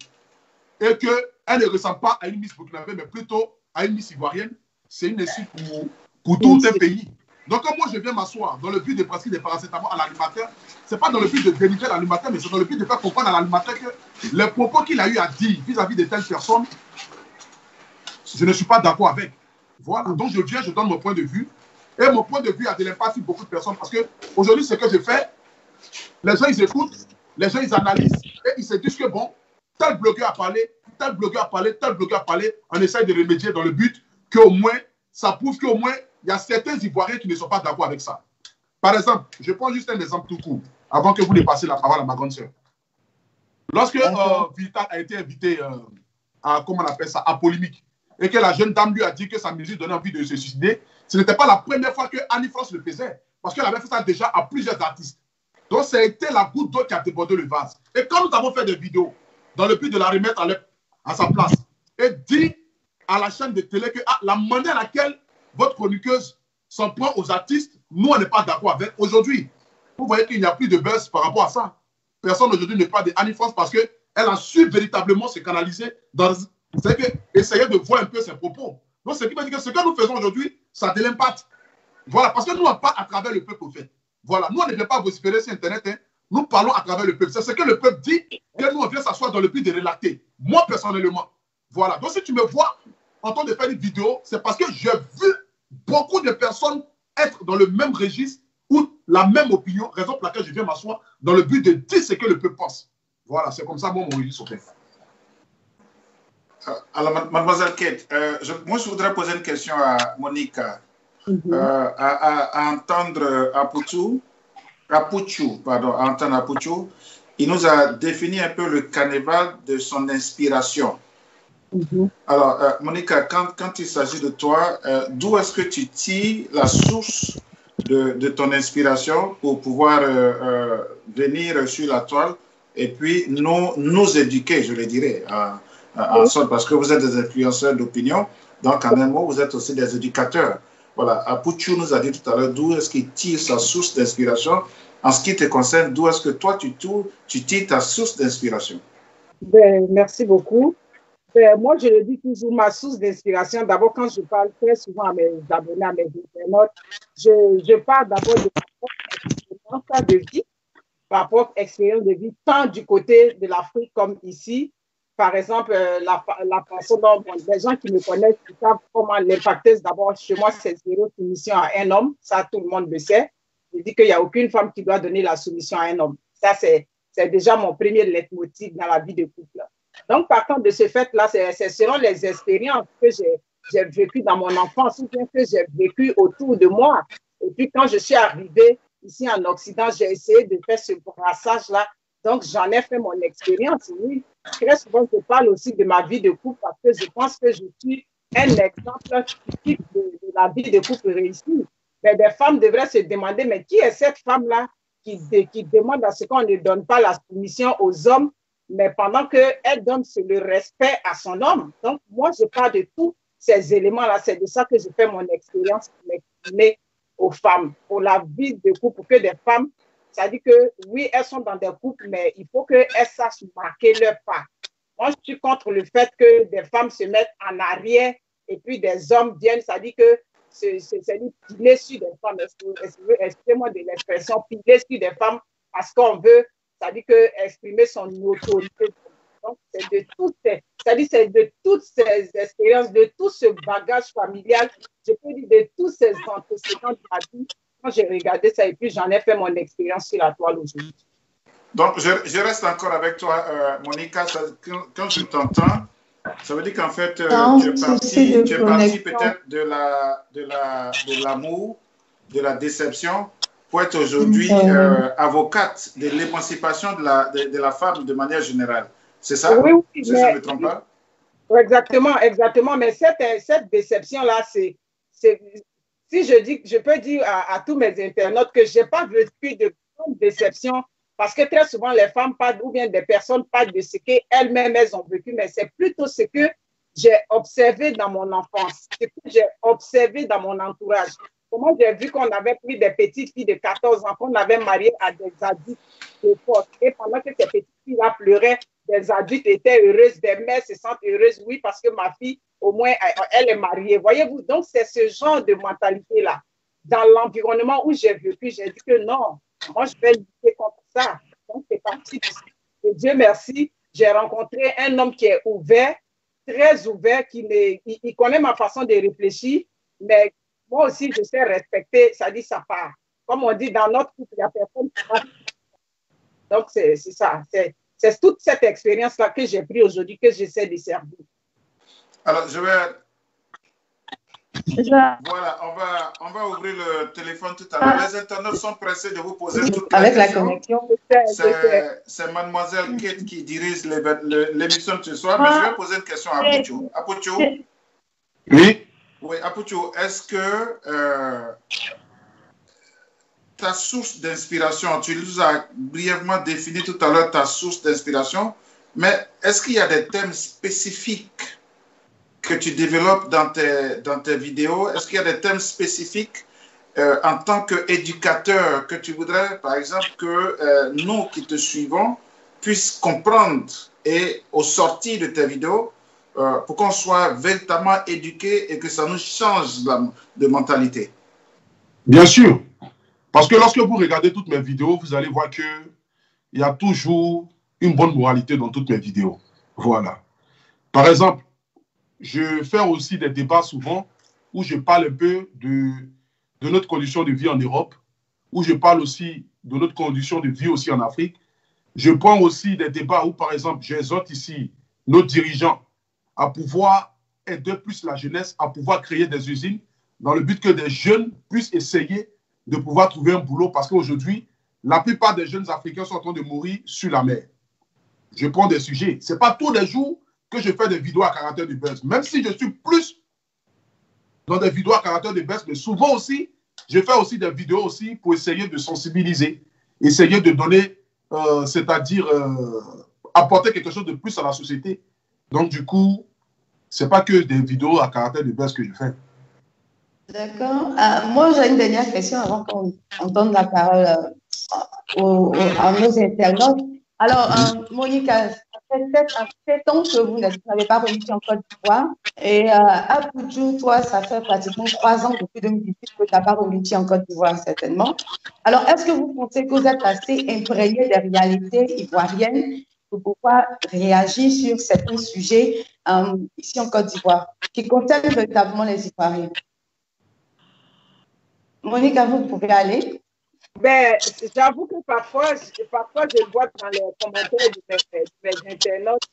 et qu'elle ne ressemble pas à une Miss Burkinabé, mais plutôt à une Miss ivoirienne, c'est une insulte pour tout un pays. Donc, comme moi, je viens m'asseoir dans le but de prescrire des paracétamol à l'animateur, ce n'est pas dans le but de dénigrer l'animateur, mais c'est dans le but de faire comprendre à l'animateur que les propos qu'il a eu à dire vis-à-vis de telles personnes, je ne suis pas d'accord avec. Voilà. Donc, je viens, je donne mon point de vue. Et mon point de vue a de l'impact sur beaucoup de personnes parce qu'aujourd'hui, ce que je fais, les gens, ils écoutent, les gens, ils analysent et ils se disent que bon, tel blogueur a parlé, tel blogueur a parlé, tel blogueur a parlé. On essaye de remédier dans le but qu'au moins, ça prouve qu'au moins, il y a certains Ivoiriens qui ne sont pas d'accord avec ça. Par exemple, je prends juste un exemple tout court, avant que vous ne passiez la parole à ma grande sœur. Lorsque Vital a été invité à, comment on appelle ça, à Polémique, et que la jeune dame lui a dit que sa musique donnait envie de se suicider, ce n'était pas la première fois que Annie France le faisait, parce qu'elle avait fait ça déjà à plusieurs artistes. Donc, ça a été la goutte d'eau qui a débordé le vase. Et quand nous avons fait des vidéos, dans le but de la remettre à sa place, et dit à la chaîne de télé que la manière à laquelle votre chroniqueuse s'en prend aux artistes, nous, on n'est pas d'accord avec. Aujourd'hui, vous voyez qu'il n'y a plus de buzz par rapport à ça. Personne aujourd'hui ne parle d'Annie France parce qu'elle a su véritablement se canaliser dans... C'est-à-dire essayer de voir un peu ses propos. Donc, ce qui veut dire que ce que nous faisons aujourd'hui, ça a de l'impact. Voilà, parce que nous, on parle à travers le peuple, au fait. Voilà, nous, on ne vient pas vociférer sur Internet, hein. Nous parlons à travers le peuple. C'est ce que le peuple dit, que nous, on vient s'asseoir dans le but de relater. Moi, personnellement. Voilà, donc si tu me vois en train de faire une vidéo, c'est parce que j'ai vu beaucoup de personnes être dans le même registre ou la même opinion, raison pour laquelle je viens m'asseoir dans le but de dire ce que le peuple pense. Voilà, c'est comme ça, moi, mon registre, au fait. Alors, mademoiselle Kate, moi, je voudrais poser une question à Monique. À entendre Apouchou, il nous a défini un peu le carnaval de son inspiration. Alors, Monique, quand il s'agit de toi, d'où est-ce que tu tires la source de ton inspiration pour pouvoir venir sur la toile et puis nous éduquer, je le dirais, en sorte, parce que vous êtes des influenceurs d'opinion, donc en un mot, vous êtes aussi des éducateurs. Voilà, Apouchou nous a dit tout à l'heure d'où est-ce qu'il tire sa source d'inspiration. En ce qui te concerne, d'où est-ce que toi, tu tires ta source d'inspiration? Merci beaucoup. Moi, je le dis toujours, ma source d'inspiration, d'abord, quand je parle très souvent à mes abonnés, à mes internautes, je parle d'abord de mon cas de vie, ma propre expérience de vie, tant du côté de l'Afrique comme ici. Par exemple, la façon dont les gens qui me connaissent, ils savent comment l'impacteuse, d'abord, chez moi, c'est zéro soumission à un homme. Ça, tout le monde le sait. Je dis qu'il n'y a aucune femme qui doit donner la soumission à un homme. Ça, c'est déjà mon premier leitmotiv dans la vie de couple. Donc, partant de ce fait-là, c'est selon les expériences que j'ai vécues dans mon enfance ou bien que j'ai vécues autour de moi. Et puis, quand je suis arrivée ici en Occident, j'ai essayé de faire ce brassage-là. Donc, j'en ai fait mon expérience, oui. Très souvent, je parle aussi de ma vie de couple parce que je pense que je suis un exemple typique de la vie de couple réussie. Mais des femmes devraient se demander, mais qui est cette femme-là qui demande à ce qu'on ne donne pas la soumission aux hommes, mais pendant qu'elle donne le respect à son homme. Donc, moi, je parle de tous ces éléments-là. C'est de ça que je fais mon expérience aux femmes, pour la vie de couple, pour que des femmes, ça dit que oui, elles sont dans des couples, mais il faut qu'elles sachent marquer leur pas. Moi, je suis contre le fait que des femmes se mettent en arrière et puis des hommes viennent, ça dit que c'est piler sur des femmes, excusez-moi de l'expression, piler sur des femmes parce qu'on veut, ça dit que exprimer son autorité. Donc, c'est de toutes ces expériences, de tout ce bagage familial, je peux dire de tous ces antécédents de ma vie, quand j'ai regardé ça et puis j'en ai fait mon expérience sur la toile aujourd'hui. Donc, je reste encore avec toi, Monica. Quand je t'entends, ça veut dire qu'en fait, tu es parti peut-être de l'amour, de la déception, pour être aujourd'hui avocate de l'émancipation de la femme de manière générale. C'est ça? Oui, si je ne me trompe pas? Exactement, exactement. Mais cette déception-là, si je peux dire à tous mes internautes que je n'ai pas vécu de grande déception, parce que très souvent, les femmes parlent, ou bien des personnes parlent de ce qu'elles-mêmes elles ont vécu, mais c'est plutôt ce que j'ai observé dans mon enfance, ce que j'ai observé dans mon entourage. Comment j'ai vu qu'on avait pris des petites filles de 14 ans, qu'on avait mariées à des adultes de force. Et pendant que ces petites filles-là pleuraient, des adultes étaient heureuses, des mères se sentent heureuses, oui, parce que ma fille, au moins, elle est mariée. Voyez-vous, donc c'est ce genre de mentalité-là. Dans l'environnement où j'ai vécu, j'ai dit que non, moi, je vais lutter contre ça. Donc, c'est parti. Et Dieu merci, j'ai rencontré un homme qui est ouvert, très ouvert, il connaît ma façon de réfléchir, mais moi aussi, je sais respecter, ça dit sa part. Comme on dit, dans notre couple, il n'y a personne qui va. Donc, c'est ça. C'est toute cette expérience-là que j'ai prise aujourd'hui, que j'essaie de servir. Alors, voilà, on va ouvrir le téléphone tout à l'heure. Les internautes sont pressés de vous poser toutes les questions. Avec la connexion. C'est mademoiselle Kate qui dirige l'émission de ce soir, mais je vais poser une question à Apucho. Apucho? Oui. Oui, Apucho, est-ce que ta source d'inspiration, tu nous as brièvement défini tout à l'heure ta source d'inspiration, mais est-ce qu'il y a des thèmes spécifiques que tu développes dans tes vidéos? Est-ce qu'il y a des thèmes spécifiques en tant qu'éducateur que tu voudrais, par exemple, que nous qui te suivons puissent comprendre et au sortir de tes vidéos pour qu'on soit véritablement éduqués et que ça nous change de mentalité? Bien sûr. Parce que lorsque vous regardez toutes mes vidéos, vous allez voir qu'il y a toujours une bonne moralité dans toutes mes vidéos. Voilà. Par exemple, je fais aussi des débats souvent où je parle un peu de notre condition de vie en Europe, où je parle aussi de notre condition de vie aussi en Afrique. Je prends aussi des débats où, par exemple, j'exhorte ici nos dirigeants à pouvoir aider plus la jeunesse, à pouvoir créer des usines dans le but que des jeunes puissent essayer de pouvoir trouver un boulot parce qu'aujourd'hui, la plupart des jeunes Africains sont en train de mourir sur la mer. Je prends des sujets. Ce n'est pas tous les jours que je fais des vidéos à caractère de buzz. Même si je suis plus dans des vidéos à caractère de buzz, mais souvent aussi, je fais aussi des vidéos aussi pour essayer de sensibiliser, essayer de donner, c'est-à-dire apporter quelque chose de plus à la société. Donc, du coup, ce n'est pas que des vidéos à caractère de buzz que je fais. D'accord. Moi, j'ai une dernière question avant qu'on donne la parole à nos internautes. Alors, Monica, ça fait 7 ans que vous n'avez pas remis en Côte d'Ivoire. Et Apucho, toi, ça fait pratiquement 3 ans depuis 2018 que tu n'as pas remis en Côte d'Ivoire, certainement. Alors, est-ce que vous pensez que vous êtes assez imprégné des réalités ivoiriennes pour pouvoir réagir sur certains sujets ici en Côte d'Ivoire qui concernent véritablement les Ivoiriens? Monica, vous pouvez aller. Ben, j'avoue que parfois, je vois dans les commentaires de mes internautes,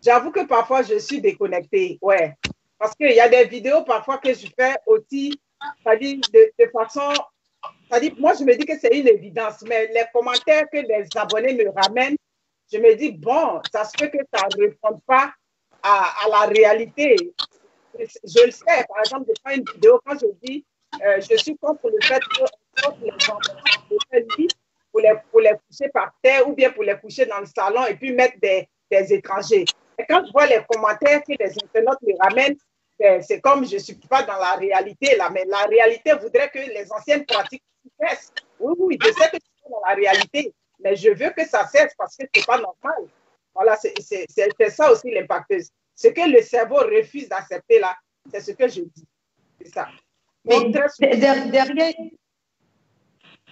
j'avoue que parfois, je suis déconnectée. Ouais. Parce qu'il y a des vidéos parfois que je fais aussi, c'est-à-dire de façon... C'est-à-dire, moi, je me dis que c'est une évidence, mais les commentaires que les abonnés me ramènent, je me dis, bon, ça se fait que ça ne répond pas à la réalité. Je le sais, par exemple, de faire une vidéo, quand je dis, je suis contre le fait que les enfants pour les coucher par terre ou bien pour les coucher dans le salon et puis mettre des étrangers. Et quand je vois les commentaires que les internautes me ramènent, c'est comme je ne suis pas dans la réalité là, mais la réalité voudrait que les anciennes pratiques cessent. Oui, je sais que c'est dans la réalité, mais je veux que ça cesse parce que ce n'est pas normal. Voilà, c'est ça aussi l'impacteuse. Ce que le cerveau refuse d'accepter là, C'est ce que je dis. C'est ça. Mais Donc, très souvent, derrière,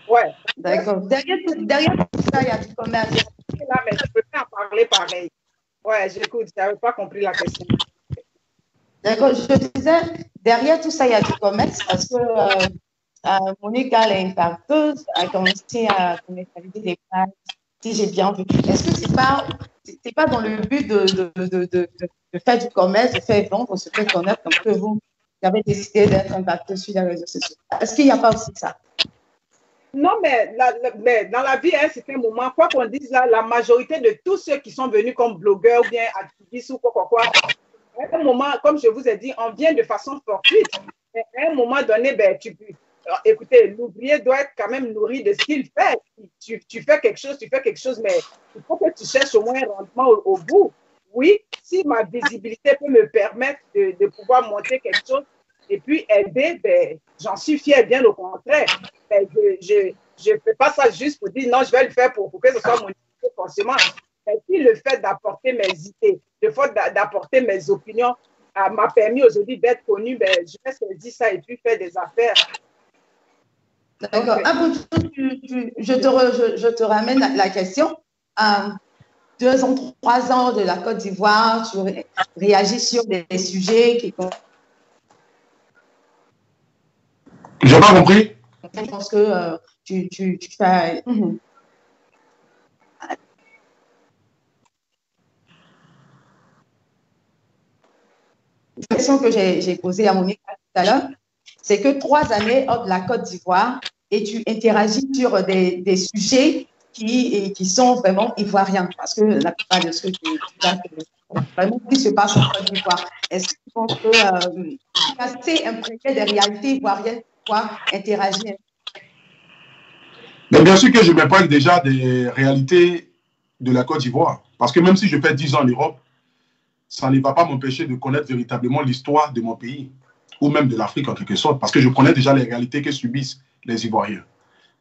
ouais. d'accord. Derrière tout ça, il y a du commerce. Là, mais je peux pas en parler pareil. Ouais, j'écoute. Je n'avais pas compris la question. D'accord, je disais, derrière tout ça, il y a du commerce parce que Monica, elle est une parteuse, elle a commencé à commercialiser des plats, si j'ai bien vu. Est-ce que c'est pas dans le but de faire du commerce, de faire vendre, se faire connaître, comme que vous avez décidé d'être un parteuse sur les réseaux sociaux? Est-ce qu'il n'y a pas aussi ça? Non, mais dans la vie, à un certain moment, quoi qu'on dise là, la majorité de tous ceux qui sont venus comme blogueurs ou bien activistes ou quoi, à un moment, comme je vous ai dit, on vient de façon fortuite. Mais à un moment donné, ben, écoutez, l'ouvrier doit être quand même nourri de ce qu'il fait. Tu fais quelque chose, mais il faut que tu cherches au moins un rendement au bout. Oui, si ma visibilité peut me permettre de pouvoir monter quelque chose et puis aider, ben, j'en suis fière, bien au contraire. Ben, je ne fais pas ça juste pour dire non, je vais le faire pour que ce soit mon idée forcément. Et puis le fait d'apporter mes idées, le fait d'apporter mes opinions m'a permis aujourd'hui d'être connue, ben, je vais saisir ça et puis faire des affaires. D'accord. Je te ramène à la question. 2 ans, 3 ans de la Côte d'Ivoire, tu réagis sur des sujets qui... J'ai pas compris. Je pense que tu fais... La question que j'ai posée à Monique tout à l'heure, c'est que 3 années hors de la Côte d'Ivoire et tu interagis sur des sujets qui sont vraiment ivoiriens, parce que la plupart de ce que tu as, vraiment ce qui se passe en Côte d'Ivoire. Est-ce que tu penses que tu es assez imprégné des réalités ivoiriennes pour pouvoir interagir? Mais bien sûr que je m'imprègne déjà des réalités de la Côte d'Ivoire. Parce que même si je fais 10 ans en Europe, ça ne va pas m'empêcher de connaître véritablement l'histoire de mon pays, ou même de l'Afrique en quelque sorte, parce que je connais déjà les réalités que subissent les Ivoiriens.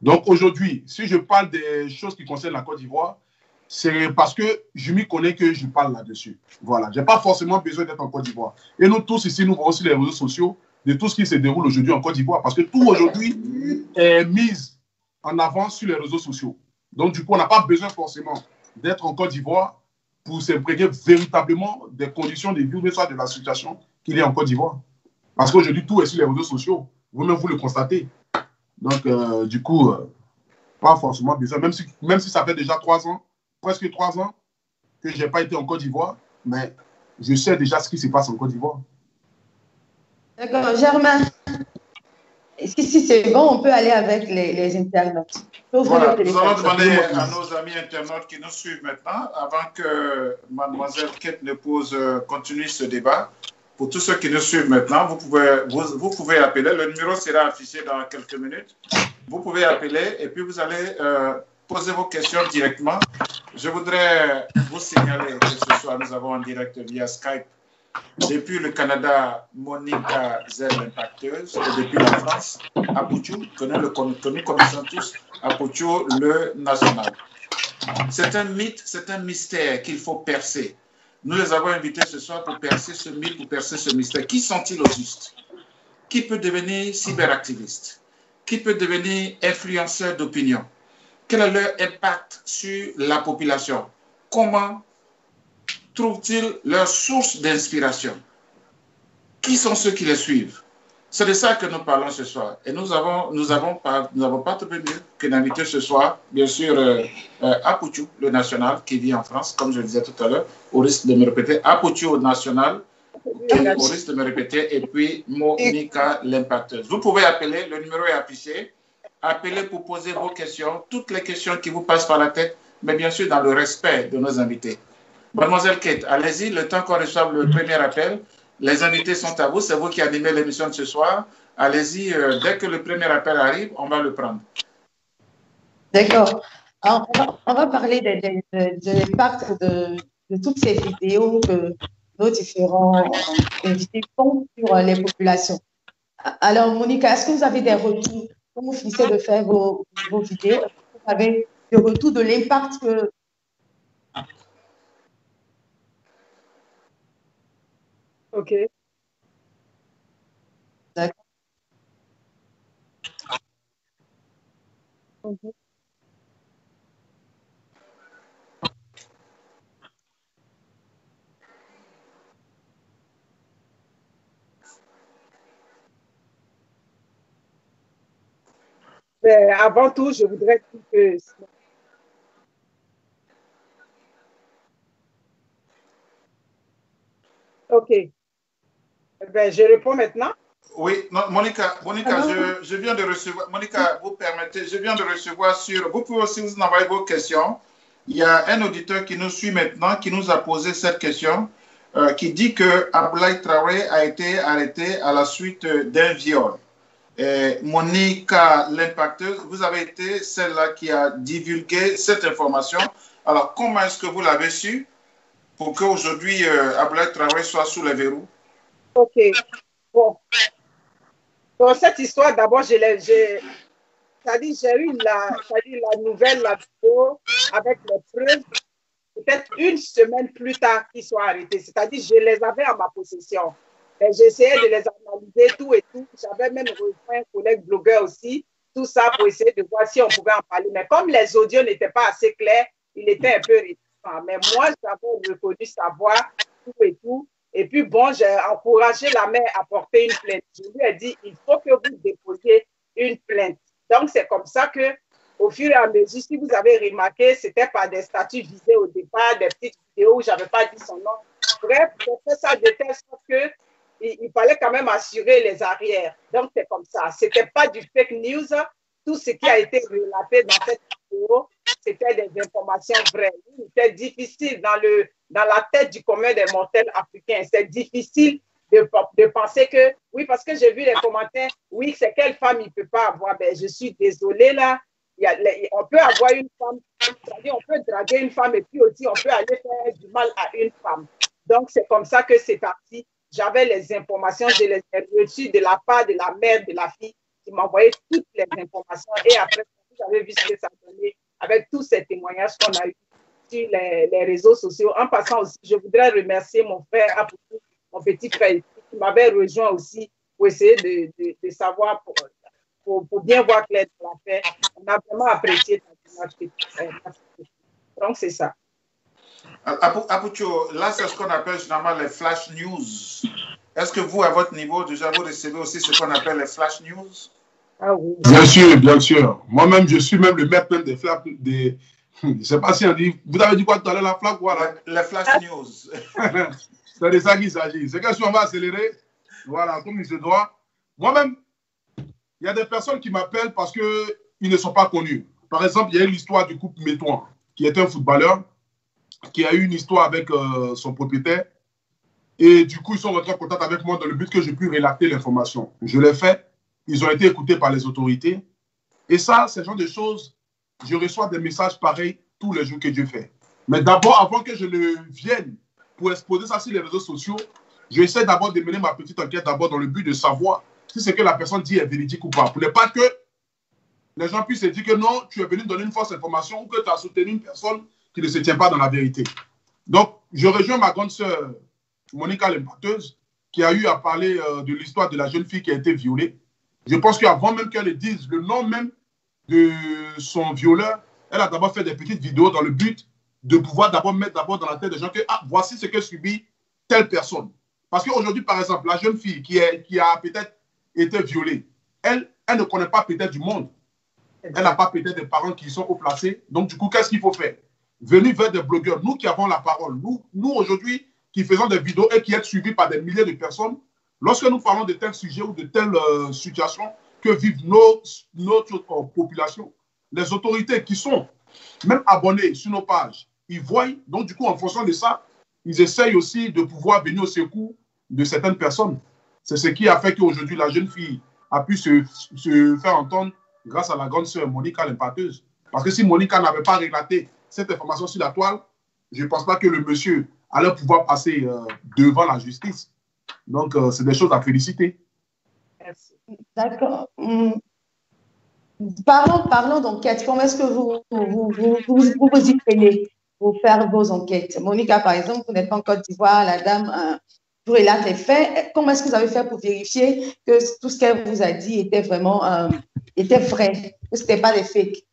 Donc aujourd'hui, si je parle des choses qui concernent la Côte d'Ivoire, c'est parce que je m'y connais que je parle là-dessus. Voilà, je n'ai pas forcément besoin d'être en Côte d'Ivoire. Et nous tous ici, nous voyons sur les réseaux sociaux de tout ce qui se déroule aujourd'hui en Côte d'Ivoire, parce que tout aujourd'hui est mis en avant sur les réseaux sociaux. Donc du coup, on n'a pas besoin forcément d'être en Côte d'Ivoire pour s'imprégner véritablement des conditions de vie, soit de la situation qu'il y a en Côte d'Ivoire. Parce qu'aujourd'hui, tout est sur les réseaux sociaux. Vous-même, vous le constatez. Donc, du coup, pas forcément besoin. Même si ça fait déjà 3 ans, presque 3 ans, que je n'ai pas été en Côte d'Ivoire, mais je sais déjà ce qui se passe en Côte d'Ivoire. D'accord. Germain, est-ce que si c'est bon, on peut aller avec les internautes? Voilà, nous allons demander à nos amis internautes qui nous suivent maintenant, avant que mademoiselle Kate ne continue ce débat. Pour tous ceux qui nous suivent maintenant, vous pouvez appeler. Le numéro sera affiché dans quelques minutes. Vous pouvez appeler et puis vous allez poser vos questions directement. Je voudrais vous signaler que ce soir, nous avons en direct via Skype depuis le Canada, Monica Z, l'impacteuse, et depuis la France, Apouchou, que nous connaissons tous, Apouchou, le national. C'est un mythe, c'est un mystère qu'il faut percer. Nous les avons invités ce soir pour percer ce mythe, pour percer ce mystère. Qui sont-ils au juste? Qui peut devenir cyberactiviste? Qui peut devenir influenceur d'opinion? Quel est leur impact sur la population? Comment trouvent-ils leur source d'inspiration? Qui sont ceux qui les suivent? C'est de ça que nous parlons ce soir. Et nous n'avons pas trouvé mieux que d'inviter ce soir, bien sûr, Apouchou, le national, qui vit en France, comme je le disais tout à l'heure, au risque de me répéter. Apouchou, le national, au risque de me répéter, et puis Monica, l'impacteuse. Vous pouvez appeler, le numéro est affiché. Appelez pour poser vos questions, toutes les questions qui vous passent par la tête, mais bien sûr dans le respect de nos invités. Mademoiselle Kate, allez-y, le temps qu'on reçoive le premier appel. Les invités sont à vous, c'est vous qui animez l'émission de ce soir. Allez-y, dès que le premier appel arrive, on va le prendre. D'accord. On va parler de l'impact de toutes ces vidéos que nos différents invités font sur les populations. Alors, Monica, est-ce que vous avez des retours quand vous finissez de faire vos vidéos? Est-ce que vous avez des retours de l'impact que... OK. Mais avant tout, je voudrais dire que... OK. Ben, je réponds maintenant. Oui, non, Monica, je viens de recevoir, Monica, vous permettez, je viens de recevoir sur, vous pouvez aussi vous envoyer vos questions. Il y a un auditeur qui nous suit maintenant, qui nous a posé cette question, qui dit que Abdoulaye Traoré a été arrêté à la suite d'un viol. Monica, l'impacteuse, vous avez été celle-là qui a divulgué cette information. Alors, comment est-ce que vous l'avez su pour qu'aujourd'hui Abdoulaye Traoré soit sous les verrous? OK. Bon. Dans cette histoire, d'abord, j'ai eu la nouvelle, la vidéo avec les preuves, peut-être une semaine plus tard qu'ils soient arrêtés. C'est-à-dire, je les avais en ma possession. J'essayais de les analyser, tout et tout. J'avais même rejoint un collègue blogueur aussi, tout ça pour essayer de voir si on pouvait en parler. Mais comme les audios n'étaient pas assez clairs, il était un peu réticent. Mais moi, j'avais reconnu sa voix, tout et tout. Et puis, bon, j'ai encouragé la mère à porter une plainte. Je lui ai dit, il faut que vous déposiez une plainte. Donc, c'est comme ça que, au fur et à mesure, si vous avez remarqué, c'était par des statuts visés au départ, des petites vidéos où je n'avais pas dit son nom. Bref, j'ai fait ça de telle sorte que il fallait quand même assurer les arrières. Donc, c'est comme ça. Ce n'était pas du fake news. Tout ce qui a été relaté dans cette vidéo, c'était des informations vraies. C'était difficile dans la tête du commun des mortels africains. C'est difficile de penser que, oui, parce que j'ai vu les commentaires, oui, c'est quelle femme il ne peut pas avoir. Ben, je suis désolée là. On peut avoir une femme, c'est-à-dire on peut draguer une femme et puis aussi on peut aller faire du mal à une femme. Donc, c'est comme ça que c'est parti. J'avais les informations, je les ai reçues de la part de la mère de la fille qui m'envoyait toutes les informations. Et après, vous avez vu ce que ça donnait avec tous ces témoignages qu'on a eu sur les réseaux sociaux. En passant aussi, je voudrais remercier mon frère Apoutou, mon petit frère, qui m'avait rejoint aussi pour essayer de savoir, pour bien voir clair dans l'affaire. On a vraiment apprécié ta démarche. Donc, c'est ça. Apoutou, là, c'est ce qu'on appelle généralement les flash news. Est-ce que vous, à votre niveau, déjà, vous recevez aussi ce qu'on appelle les flash news? Ah oui. Bien sûr, bien sûr. Moi-même, je suis même le maître des flash. Je ne sais pas si on dit. Vous avez dit quoi tout à l'heure, la flash? Voilà. Les flash news. C'est de ça qu'il s'agit. C'est que si on va accélérer, voilà, comme il se doit. Moi-même, il y a des personnes qui m'appellent parce qu'ils ne sont pas connus. Par exemple, il y a eu l'histoire du couple Métoin, qui est un footballeur, qui a eu une histoire avec son propriétaire. Et du coup, ils sont rentrés en contact avec moi dans le but que je puisse relater l'information. Je l'ai fait. Ils ont été écoutés par les autorités. Et ça, c'est le genre de choses, je reçois des messages pareils tous les jours que Dieu fait. Mais d'abord, avant que je ne vienne pour exposer ça sur les réseaux sociaux, j'essaie d'abord de mener ma petite enquête d'abord dans le but de savoir si ce que la personne dit est véridique ou pas. Pour ne pas que les gens puissent se dire que non, tu es venu donner une fausse information ou que tu as soutenu une personne qui ne se tient pas dans la vérité. Donc, je rejoins ma grande sœur, Monica l'impacteuse, qui a eu à parler de l'histoire de la jeune fille qui a été violée. Je pense qu'avant même qu'elle dise le nom même de son violeur, elle a d'abord fait des petites vidéos dans le but de pouvoir d'abord mettre d'abord dans la tête des gens que ah, voici ce que subit telle personne. Parce qu'aujourd'hui, par exemple, la jeune fille qui a peut-être été violée, elle ne connaît pas peut-être du monde. Elle n'a pas peut-être des parents qui sont haut placés. Donc, du coup, qu'est-ce qu'il faut faire? Venir vers des blogueurs, nous qui avons la parole, nous aujourd'hui, qui faisons des vidéos et qui êtes suivis par des milliers de personnes, lorsque nous parlons de tels sujets ou de telles situations que vivent notre population, les autorités qui sont même abonnées sur nos pages, ils voient, donc du coup, en fonction de ça, ils essayent aussi de pouvoir venir au secours de certaines personnes. C'est ce qui a fait qu'aujourd'hui, la jeune fille a pu se faire entendre grâce à la grande sœur Monica l'impacteuse. Parce que si Monica n'avait pas relaté cette information sur la toile, je ne pense pas que le monsieur allait pouvoir passer devant la justice. Donc, c'est des choses à féliciter. Merci. D'accord. Parlons d'enquête. Comment est-ce que vous y prenez pour faire vos enquêtes? Monica, par exemple, vous n'êtes pas en Côte d'Ivoire, la dame vous relate les faits. Comment est-ce que vous avez fait pour vérifier que tout ce qu'elle vous a dit était vraiment était vrai, que ce n'était pas des fakes?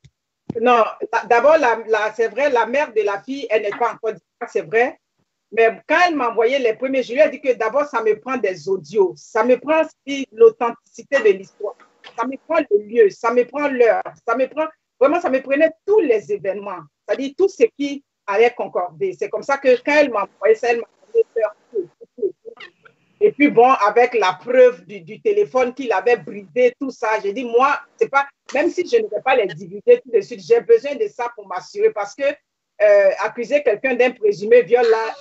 Non, d'abord, c'est vrai, la mère de la fille, elle n'est pas en Côte d'Ivoire, c'est vrai. Mais quand elle m'a envoyé les premiers, je lui ai dit que d'abord, ça me prend des audios. Ça me prend l'authenticité de l'histoire. Ça me prend le lieu, ça me prend l'heure. Vraiment, ça me prenait tous les événements. C'est-à-dire tout ce qui allait concorder. C'est comme ça que quand elle m'a envoyé ça, elle m'a donné l'heure. Et puis bon, avec la preuve du téléphone qu'il avait brisé, tout ça, j'ai dit, moi, c'est pas, même si je ne vais pas les divulguer tout de suite, j'ai besoin de ça pour m'assurer parce que accuser quelqu'un d'un présumé viol, là,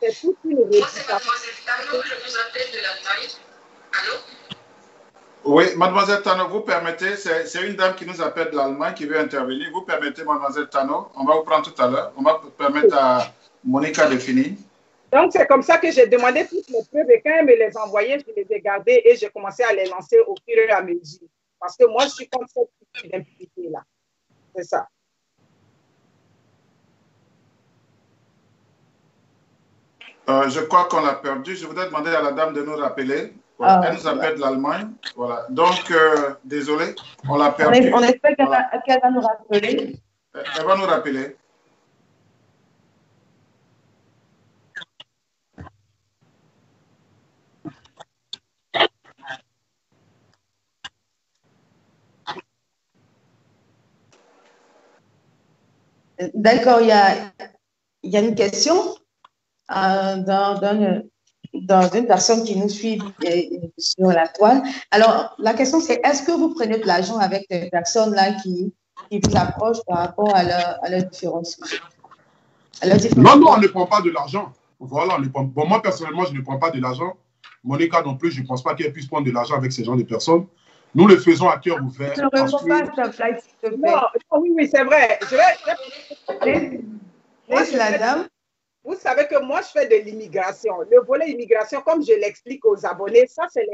c'est toute une réputation. Oui, mademoiselle Tano, vous permettez, c'est une dame qui nous appelle de l'Allemagne qui veut intervenir. Vous permettez, mademoiselle Tano, on va vous prendre tout à l'heure. On va permettre à Monica de finir. Donc, c'est comme ça que j'ai demandé toutes les preuves et quand elle me les envoyait, je les ai gardées et j'ai commencé à les lancer au fur et à mesure. Parce que moi, je suis contre cette impunité-là. C'est ça. Je crois qu'on l'a perdu. Je voudrais demander à la dame de nous rappeler. Voilà. Elle nous appelle de l'Allemagne. Voilà. Donc, désolé, on l'a perdu. On espère qu'elle va nous rappeler. Elle va nous rappeler. D'accord, il y a une question d'une personne qui nous suit sur la toile. Alors, la question, c'est est-ce que vous prenez de l'argent avec les personnes-là qui vous approchent par rapport à leurs différences? Non, on ne prend pas de l'argent. Voilà, bon, moi, personnellement, je ne prends pas de l'argent. Monica non plus, je ne pense pas qu'elle puisse prendre de l'argent avec ces genre de personnes. Nous le faisons à cœur ouvert. Je ne réponds pas à cette blague, s'il te plaît. Non, oui, c'est vrai. Laisse la dame. Vous savez que moi, je fais de l'immigration. Le volet immigration, comme je l'explique aux abonnés, ça, c'est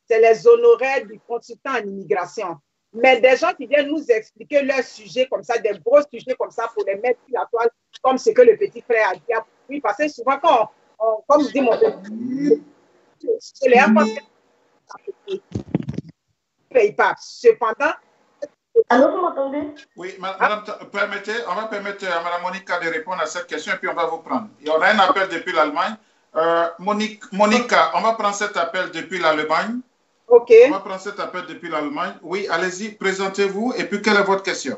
les honoraires du consultant en immigration. Mais des gens qui viennent nous expliquer leurs sujets comme ça, des gros sujets comme ça, pour les mettre sur la toile, comme ce que le petit frère a dit. Oui, parce que souvent, comme je dis mon petit, je les ne paye pas. Cependant, allô, vous m'entendez? Oui, madame, on va permettre à madame Monica de répondre à cette question et puis on va vous prendre. Il y aura un appel depuis l'Allemagne. Monica, on va prendre cet appel depuis l'Allemagne. OK. On va prendre cet appel depuis l'Allemagne. Oui, allez-y, présentez-vous et puis quelle est votre question?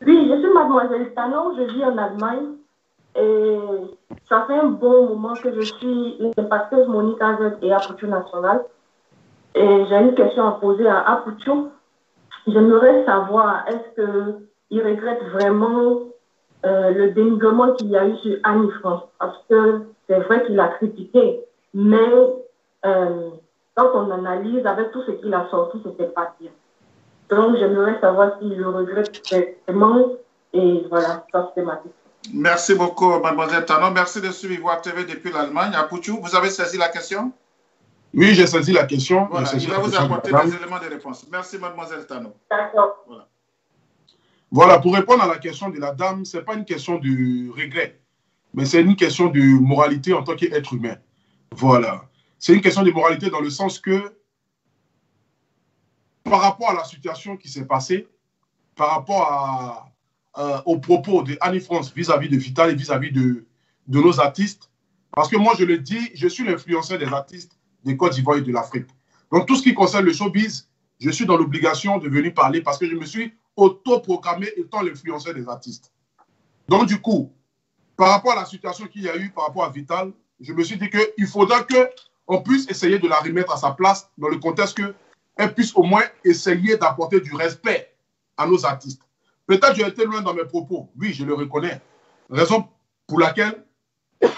Oui, je suis mademoiselle Tano, je vis en Allemagne et ça fait un bon moment que je suis une passeuse Monica Z et Apuchu National. Et j'ai une question à poser à Apuchu. J'aimerais savoir, est-ce qu'il regrette vraiment le dénigrement qu'il y a eu sur Annie France? Parce que c'est vrai qu'il a critiqué, mais quand on analyse avec tout ce qu'il a sorti, c'était pas bien. Donc, j'aimerais savoir s'il le regrette vraiment. Et voilà, ça c'est ma question. Merci beaucoup, mademoiselle Tano. Merci de suivre Ivoire TV depuis l'Allemagne. Apuchu, vous avez saisi la question? Oui, j'ai saisi la question. Voilà, il va vous apporter des éléments de réponse. Merci, mademoiselle Tano. D'accord. Voilà, pour répondre à la question de la dame, ce n'est pas une question de regret, mais c'est une question de moralité en tant qu'être humain. Voilà. C'est une question de moralité dans le sens que, par rapport à la situation qui s'est passée, par rapport aux propos de Annie France vis-à-vis de Vital et vis-à-vis de nos artistes, parce que moi, je le dis, je suis l'influenceur des artistes de Côte d'Ivoire et de l'Afrique. Donc, tout ce qui concerne le showbiz, je suis dans l'obligation de venir parler parce que je me suis autoproclamé étant l'influenceur des artistes. Donc, du coup, par rapport à la situation qu'il y a eu par rapport à Vital, je me suis dit qu'il faudra qu'on puisse essayer de la remettre à sa place dans le contexte qu'elle puisse au moins essayer d'apporter du respect à nos artistes. Peut-être que j'ai été loin dans mes propos, oui, je le reconnais. Raison pour laquelle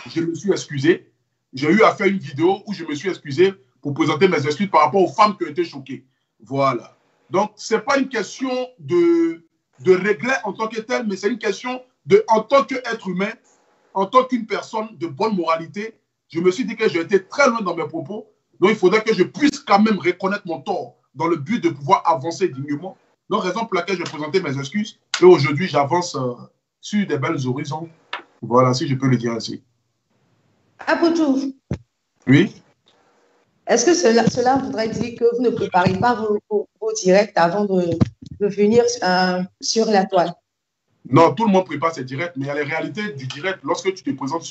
je me suis excusé. J'ai eu à faire une vidéo où je me suis excusé pour présenter mes excuses par rapport aux femmes qui ont été choquées. Voilà. Donc, ce n'est pas une question de regret en tant que tel, mais c'est une question en tant qu'être humain, en tant qu'une personne de bonne moralité, je me suis dit que j'ai été très loin dans mes propos. Donc, il faudrait que je puisse quand même reconnaître mon tort dans le but de pouvoir avancer dignement. Donc, raison pour laquelle j'ai présenté mes excuses. Et aujourd'hui, j'avance sur des belles horizons. Voilà, si je peux le dire ainsi. Apuchu. Oui. Est-ce que cela voudrait dire que vous ne préparez pas vos directs avant de venir sur la toile? Non, tout le monde prépare ses directs, mais il y a les réalités du direct lorsque tu te présentes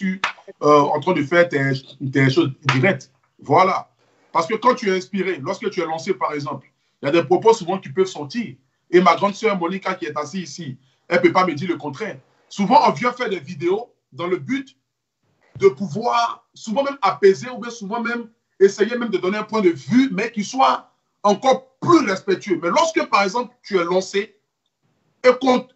en train de faire tes choses directes. Voilà. Parce que quand tu es inspiré, lorsque tu es lancé, par exemple, il y a des propos souvent qui peuvent sortir. Et ma grande sœur Monica, qui est assise ici, elle ne peut pas me dire le contraire. Souvent, on vient faire des vidéos dans le but de pouvoir, souvent même apaiser, ou bien souvent même essayer même de donner un point de vue, mais qui soit encore plus respectueux. Mais lorsque, par exemple, tu es lancé,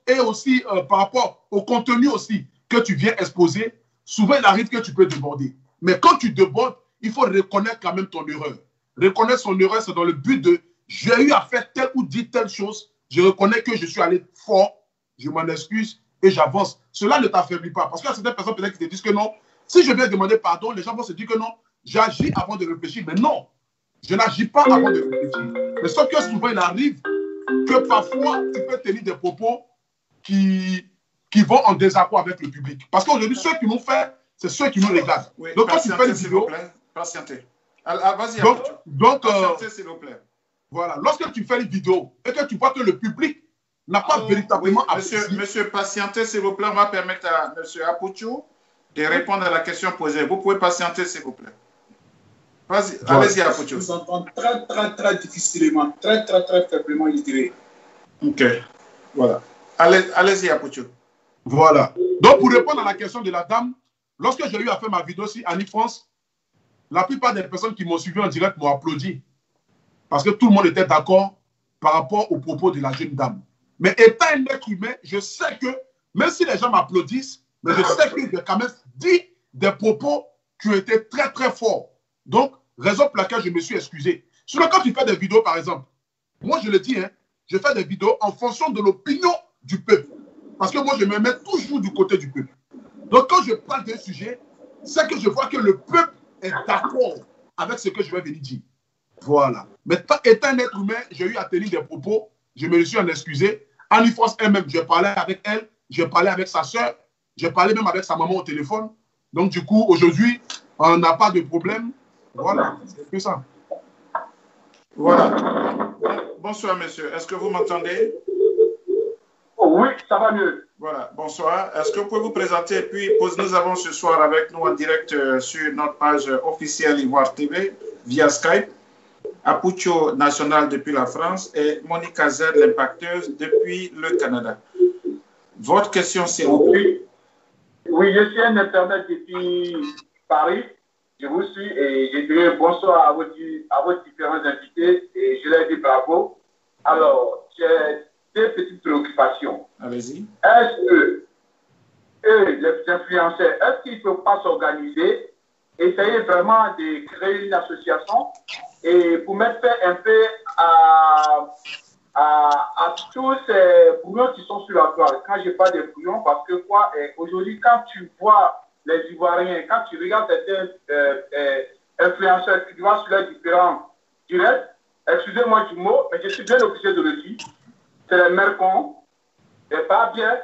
et aussi par rapport au contenu aussi que tu viens exposer, souvent il arrive que tu peux déborder. Mais quand tu débordes, il faut reconnaître quand même ton erreur. Reconnaître son erreur, c'est dans le but de j'ai eu à faire telle ou dit telle chose, je reconnais que je suis allé fort, je m'en excuse et j'avance. Cela ne t'affaiblit pas. Parce qu'il y a certaines personnes peut-être qui te disent que non, si je viens demander pardon, les gens vont se dire que non, j'agis avant de réfléchir. Mais non, je n'agis pas avant de réfléchir. Mais sauf que souvent il arrive que parfois, tu peux tenir des propos qui vont en désaccord avec le public. Parce qu'aujourd'hui, ceux qui nous font, c'est ceux qui nous regardent. Oui, donc, quand tu fais une vidéo... Patientez. Vas-y, patientez, s'il vous plaît. Voilà. Lorsque tu fais une vidéo et que tu vois que le public n'a pas véritablement apprécié... Monsieur, patientez, s'il vous plaît. On va permettre à monsieur Apucho de répondre à la question posée. Vous pouvez patienter, s'il vous plaît. Vas-y, allez-y, Apucho. Je vous entends très difficilement, très faiblement, je dirais. Ok, voilà. Allez-y, Apucho. Voilà. Donc, pour répondre à la question de la dame, lorsque j'ai eu à faire ma vidéo sur Annie France, la plupart des personnes qui m'ont suivi en direct m'ont applaudi. Parce que tout le monde était d'accord par rapport aux propos de la jeune dame. Mais étant un être humain, je sais que, même si les gens m'applaudissent, mais je sais que j'ai quand même dit des propos qui ont été très forts. Donc, raison pour laquelle je me suis excusé. Sinon, quand tu fais des vidéos, par exemple, moi je le dis, hein, je fais des vidéos en fonction de l'opinion du peuple. Parce que moi, je me mets toujours du côté du peuple. Donc, quand je parle d'un sujet, c'est que je vois que le peuple est d'accord avec ce que je vais venir dire. Voilà. Mais étant un être humain, j'ai eu à tenir des propos, je me suis en excusé. Annie France elle-même, j'ai parlé avec elle, j'ai parlé avec sa soeur, j'ai parlé même avec sa maman au téléphone. Donc, du coup, aujourd'hui, on n'a pas de problème. Voilà, c'est que ça. Voilà. Bonsoir, monsieur. Est-ce que vous m'entendez? Oui, ça va mieux. Voilà, bonsoir. Est-ce que vous pouvez vous présenter? Et puis, nous avons ce soir avec nous en direct sur notre page officielle Ivoire TV via Skype, Apucho National depuis la France et Monica Z, l'impacteuse, depuis le Canada. Votre question, s'il vous plaît. Oui, je suis un internet depuis Paris. Je vous suis et je dirais bonsoir à vos différents invités et je leur dis bravo. Alors, j'ai deux petites préoccupations. Allez-y. Est-ce que les influenceurs, est-ce qu'ils ne peuvent pas s'organiser, essayer vraiment de créer une association et pour mettre fin un peu à tous ces brouillons qui sont sur la toile? Quand je parle des brouillons, parce que quoi, aujourd'hui, quand tu vois les Ivoiriens, quand tu regardes certains influenceurs qui vont sur les différents directs, excusez-moi du mot, mais je suis bien obligé de le dire, c'est les mercons, les barbiers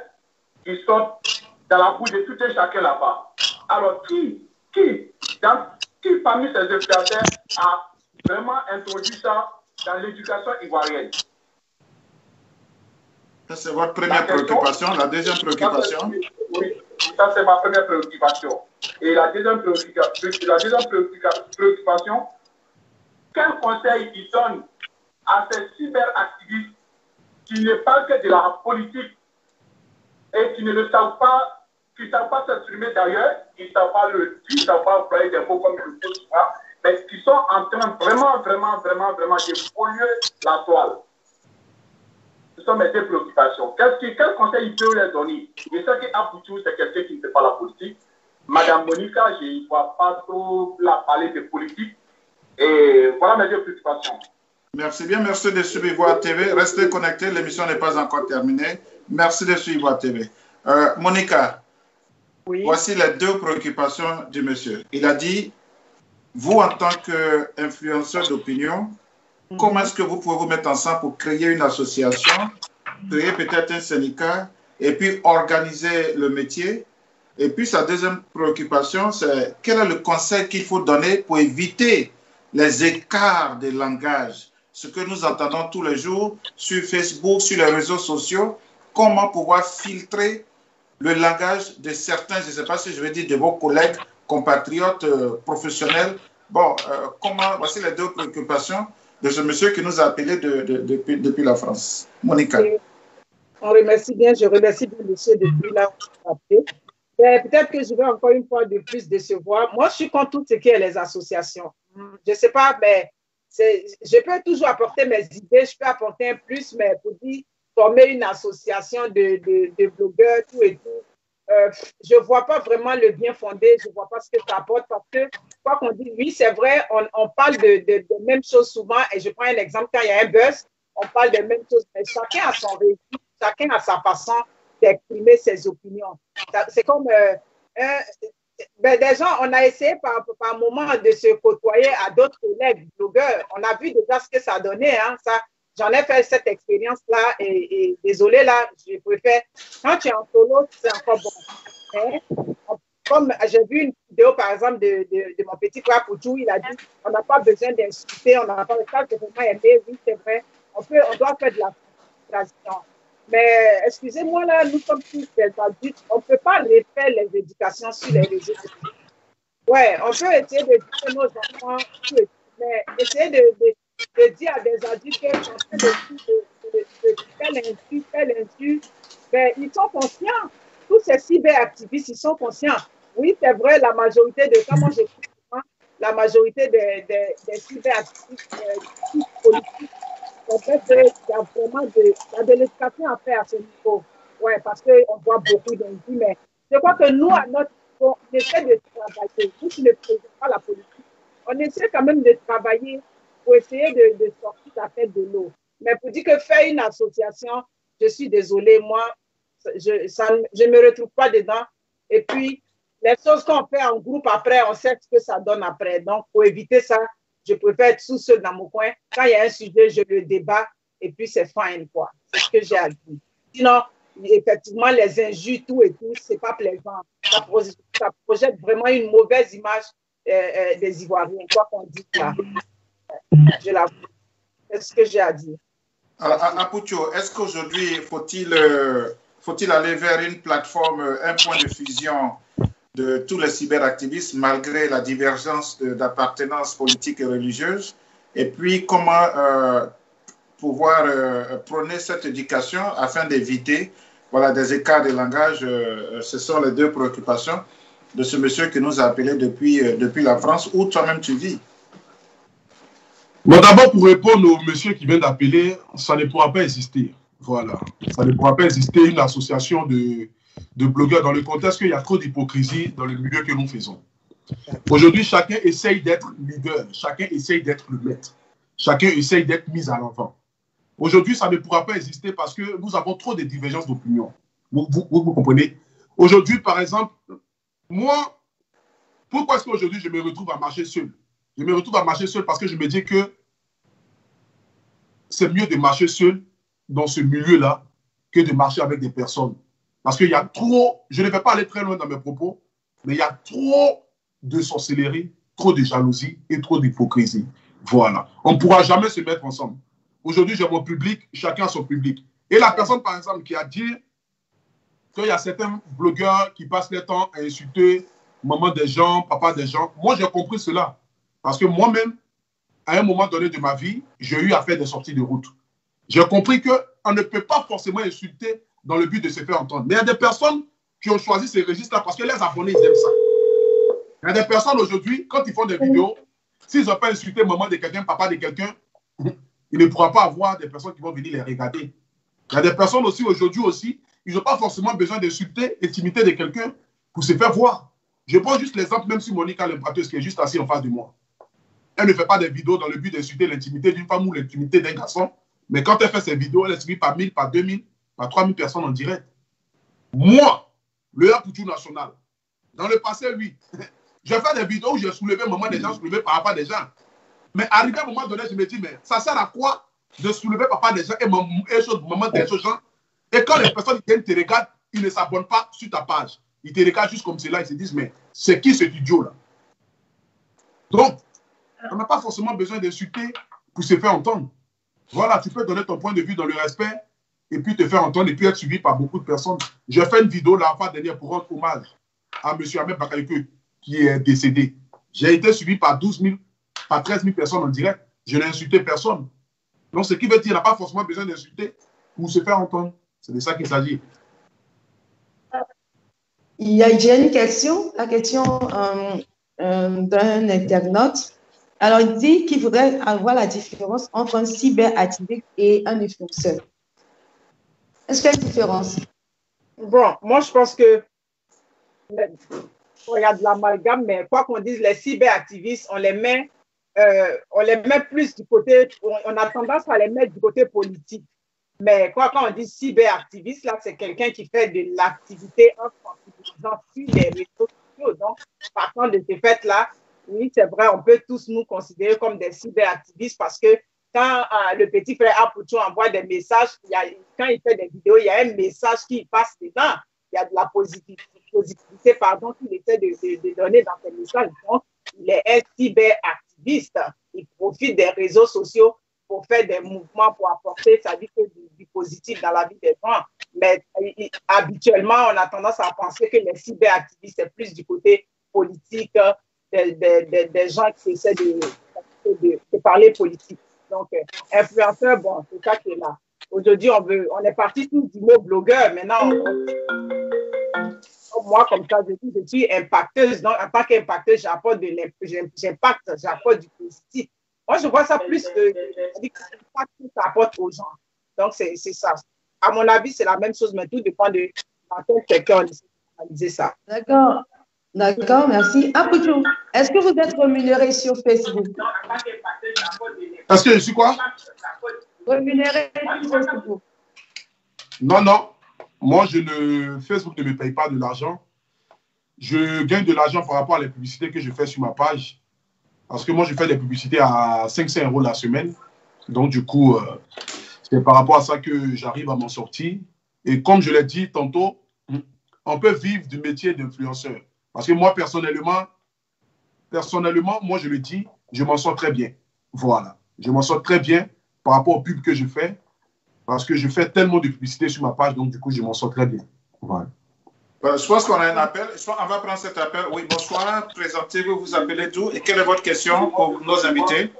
qui sont dans la bouche de tout un chacun là-bas. Alors, qui parmi ces influenceurs a vraiment introduit ça dans l'éducation ivoirienne? C'est votre première préoccupation. La deuxième préoccupation? Oui, ça c'est ma première préoccupation. Et la deuxième préoccupation, quel conseil ils donnent à ces cyberactivistes qui ne parlent que de la politique et qui ne savent pas s'exprimer d'ailleurs, ils ne savent pas le dire, ils ne savent pas employer des mots comme le faut souvent, mais qui sont en train vraiment de polluer la toile. Ce sont mes deux préoccupations. Quel conseil il peut leur donner? Je sais qu'Apucho, c'est quelqu'un qui ne fait pas la politique. Madame Monica, je ne vois pas trop la parler de politique. Et voilà mes deux préoccupations. Merci bien. Merci de suivre Ivoire TV. Restez connectés. L'émission n'est pas encore terminée. Merci de suivre Ivoire TV. Monica, oui. Voici les deux préoccupations du monsieur. Il a dit, vous en tant qu'influenceur d'opinion, comment est-ce que vous pouvez vous mettre ensemble pour créer une association, créer peut-être un syndicat et puis organiser le métier? Et puis sa deuxième préoccupation, c'est quel est le conseil qu'il faut donner pour éviter les écarts de langage ce que nous entendons tous les jours sur Facebook, sur les réseaux sociaux, comment pouvoir filtrer le langage de certains, je ne sais pas si je vais dire de vos collègues, compatriotes, professionnels. Bon, voici les deux préoccupations de ce monsieur qui nous a appelés depuis la France. Monica. On remercie bien, je remercie bien monsieur depuis là où vous appelez. Peut-être que je vais encore une fois de plus décevoir. Moi, je suis contre tout ce qui est les associations. Je ne sais pas, mais je peux toujours apporter mes idées, je peux apporter un plus, mais pour dire former une association de blogueurs, tout et tout, je ne vois pas vraiment le bien fondé, je ne vois pas ce que ça apporte parce que, quoi qu'on dise, oui, c'est vrai, on parle de mêmes choses souvent et je prends un exemple, quand il y a un buzz, on parle des mêmes choses, mais chacun a son récit, chacun a sa façon d'exprimer ses opinions. C'est comme des gens, on a essayé par moment de se côtoyer à d'autres collègues blogueurs. On a vu déjà ce que ça donnait. Hein, j'en ai fait cette expérience-là et désolé, là, je préfère. Quand tu es en solo, c'est encore bon. Mais, comme j'ai vu une vidéo, par exemple, de mon petit frère Poutou, il a dit on n'a pas besoin d'insulter, on n'a pas besoin de vraiment aimer. Oui, c'est vrai. On doit faire de la frustration. Mais excusez-moi, là, nous sommes tous des adultes. On ne peut pas refaire les éducations sur les réseaux sociaux. Ouais, on peut essayer de dire nos enfants, mais essayer de dire à des adultes qu'ils sont en train de telle insulte, mais ils sont conscients. Tous ces cyberactivistes, ils sont conscients. Oui, c'est vrai, la majorité de, comment je dis, la majorité des cyberactivistes politiques, en fait, il y a vraiment de l'éducation à faire à ce niveau. Oui, parce qu'on voit beaucoup d'individus, mais je crois que nous, à notre niveau, on essaie de travailler. Nous qui ne faisons pas la politique, on essaie quand même de travailler pour essayer de sortir la tête de l'eau. Mais pour dire que faire une association, je suis désolée, moi, je ne me retrouve pas dedans. Et puis, les choses qu'on fait en groupe après, on sait ce que ça donne après. Donc, pour éviter ça, je préfère être tout seul dans mon coin. Quand il y a un sujet, je le débat et puis c'est fine, quoi. C'est ce que j'ai à dire. Sinon, effectivement, les injures, tout et tout, c'est pas plaisant. Ça projette vraiment une mauvaise image des Ivoiriens, quoi qu'on dise là. Je l'avoue. C'est ce que j'ai à dire. Apoucho, est-ce qu'aujourd'hui, faut-il aller vers une plateforme, un point de fusion de tous les cyberactivistes, malgré la divergence d'appartenance politique et religieuse? Et puis, comment pouvoir prôner cette éducation afin d'éviter des écarts de langage? Ce sont les deux préoccupations de ce monsieur qui nous a appelés depuis la France, où toi-même tu vis. Bon, d'abord, pour répondre au monsieur qui vient d'appeler, ça ne pourra pas exister. Voilà. Ça ne pourra pas exister une association de blogueurs dans le contexte qu'il y a trop d'hypocrisie dans le milieu que nous faisons. Aujourd'hui, chacun essaye d'être leader, chacun essaye d'être le maître, chacun essaye d'être mis à l'avant. Aujourd'hui, ça ne pourra pas exister parce que nous avons trop de divergences d'opinion. Vous comprenez? Aujourd'hui, par exemple, moi, pourquoi est-ce qu'aujourd'hui je me retrouve à marcher seul? Je me retrouve à marcher seul parce que je me dis que c'est mieux de marcher seul dans ce milieu-là que de marcher avec des personnes. Parce qu'il y a trop, je ne vais pas aller très loin dans mes propos, mais il y a trop de sorcellerie, trop de jalousie et trop d'hypocrisie. Voilà. On ne pourra jamais se mettre ensemble. Aujourd'hui, j'ai mon public, chacun a son public. Et la personne, par exemple, qui a dit qu'il y a certains blogueurs qui passent leur temps à insulter maman des gens, papa des gens, moi, j'ai compris cela. Parce que moi-même, à un moment donné de ma vie, j'ai eu à faire des sorties de route. J'ai compris qu'on ne peut pas forcément insulter dans le but de se faire entendre. Mais il y a des personnes qui ont choisi ces registres-là parce que les abonnés, ils aiment ça. Il y a des personnes aujourd'hui, quand ils font des vidéos, s'ils n'ont pas insulté maman de quelqu'un, papa de quelqu'un, ils ne pourront pas avoir des personnes qui vont venir les regarder. Il y a des personnes aussi aujourd'hui aussi, ils n'ont pas forcément besoin d'insulter, l'intimité de quelqu'un pour se faire voir. Je prends juste l'exemple, même si Monica l'impacteuse qui est juste assise en face de moi. Elle ne fait pas des vidéos dans le but d'insulter l'intimité d'une femme ou l'intimité d'un garçon. Mais quand elle fait ses vidéos, elle est suivie par 1000, par 2000, par 3000 personnes en direct. Moi, le Apoucho national, dans le passé, oui, j'ai fait des vidéos où j'ai soulevé le moment des gens, soulevé par rapport à des gens. Mais arrivé à un moment donné, je me dis, mais ça sert à quoi de soulever papa des gens et moment des gens? Et quand les personnes viennent te regardent, ils ne s'abonnent pas sur ta page. Ils te regardent juste comme cela, ils se disent, mais c'est qui cet idiot-là? Donc, on n'a pas forcément besoin d'insulter pour se faire entendre. Voilà, tu peux donner ton point de vue dans le respect et puis te faire entendre et puis être suivi par beaucoup de personnes. J'ai fait une vidéo la fois dernière pour rendre hommage à M. Ahmed Bakayoko qui est décédé. J'ai été suivi par 13 000 personnes en direct. Je n'ai insulté personne. Donc, ce qui veut dire qu'il n'a pas forcément besoin d'insulter pour se faire entendre. C'est de ça qu'il s'agit. J'ai une question, la question d'un internaute. Alors, il dit qu'il voudrait avoir la différence entre un cyberactiviste et un influenceur. Est-ce qu'il y a une différence? Bon, moi, je pense que il y a de l'amalgame, mais quoi qu'on dise, les cyberactivistes, on les met plus du côté, on a tendance à les mettre du côté politique. Mais quand on dit cyberactiviste, là, c'est quelqu'un qui fait de l'activité en sensibilisant sur les réseaux sociaux. Donc, partant de ce fait-là, oui, c'est vrai, on peut tous nous considérer comme des cyberactivistes parce que quand le petit frère Apoutou envoie des messages, quand il fait des vidéos, il y a un message qui passe dedans. Il y a de la positivité qu'il essaie de donner dans ses messages. Donc, il est un cyberactiviste. Il profite des réseaux sociaux pour faire des mouvements, pour apporter, ça dit que du positif dans la vie des gens. Mais habituellement, on a tendance à penser que les cyberactivistes, c'est plus du côté politique, des gens qui essaient de parler politique. Donc, influenceur, bon, c'est ça qui est là. Aujourd'hui, on est parti tous du mot blogueur. Maintenant, moi, comme ça, je suis impacteuse. Donc, en tant qu'impacteuse, j'impacte, j'apporte du positif. Moi, je vois ça plus que l'impact que ça apporte aux gens. Donc, c'est ça. À mon avis, c'est la même chose, mais tout dépend de quel secteur on essaie d'analyser ça. D'accord. D'accord, merci. Apoutou, est-ce que vous êtes rémunéré sur Facebook? Est-ce que je suis quoi? Rémunéré sur Facebook? Non, non. Moi, Facebook ne me paye pas de l'argent. Je gagne de l'argent par rapport à les publicités que je fais sur ma page. Parce que moi, je fais des publicités à 500 € la semaine. Donc, du coup, c'est par rapport à ça que j'arrive à m'en sortir. Et comme je l'ai dit tantôt, on peut vivre du métier d'influenceur. Parce que moi, personnellement, moi, je le dis, je m'en sors très bien. Voilà. Je m'en sors très bien par rapport aux pubs que je fais. Parce que je fais tellement de publicité sur ma page, donc du coup, je m'en sors très bien. Voilà. Je pense qu'on a un appel. On va prendre cet appel. Oui, bonsoir. Présentez-vous, vous appelez d'où et quelle est votre question pour nos invités?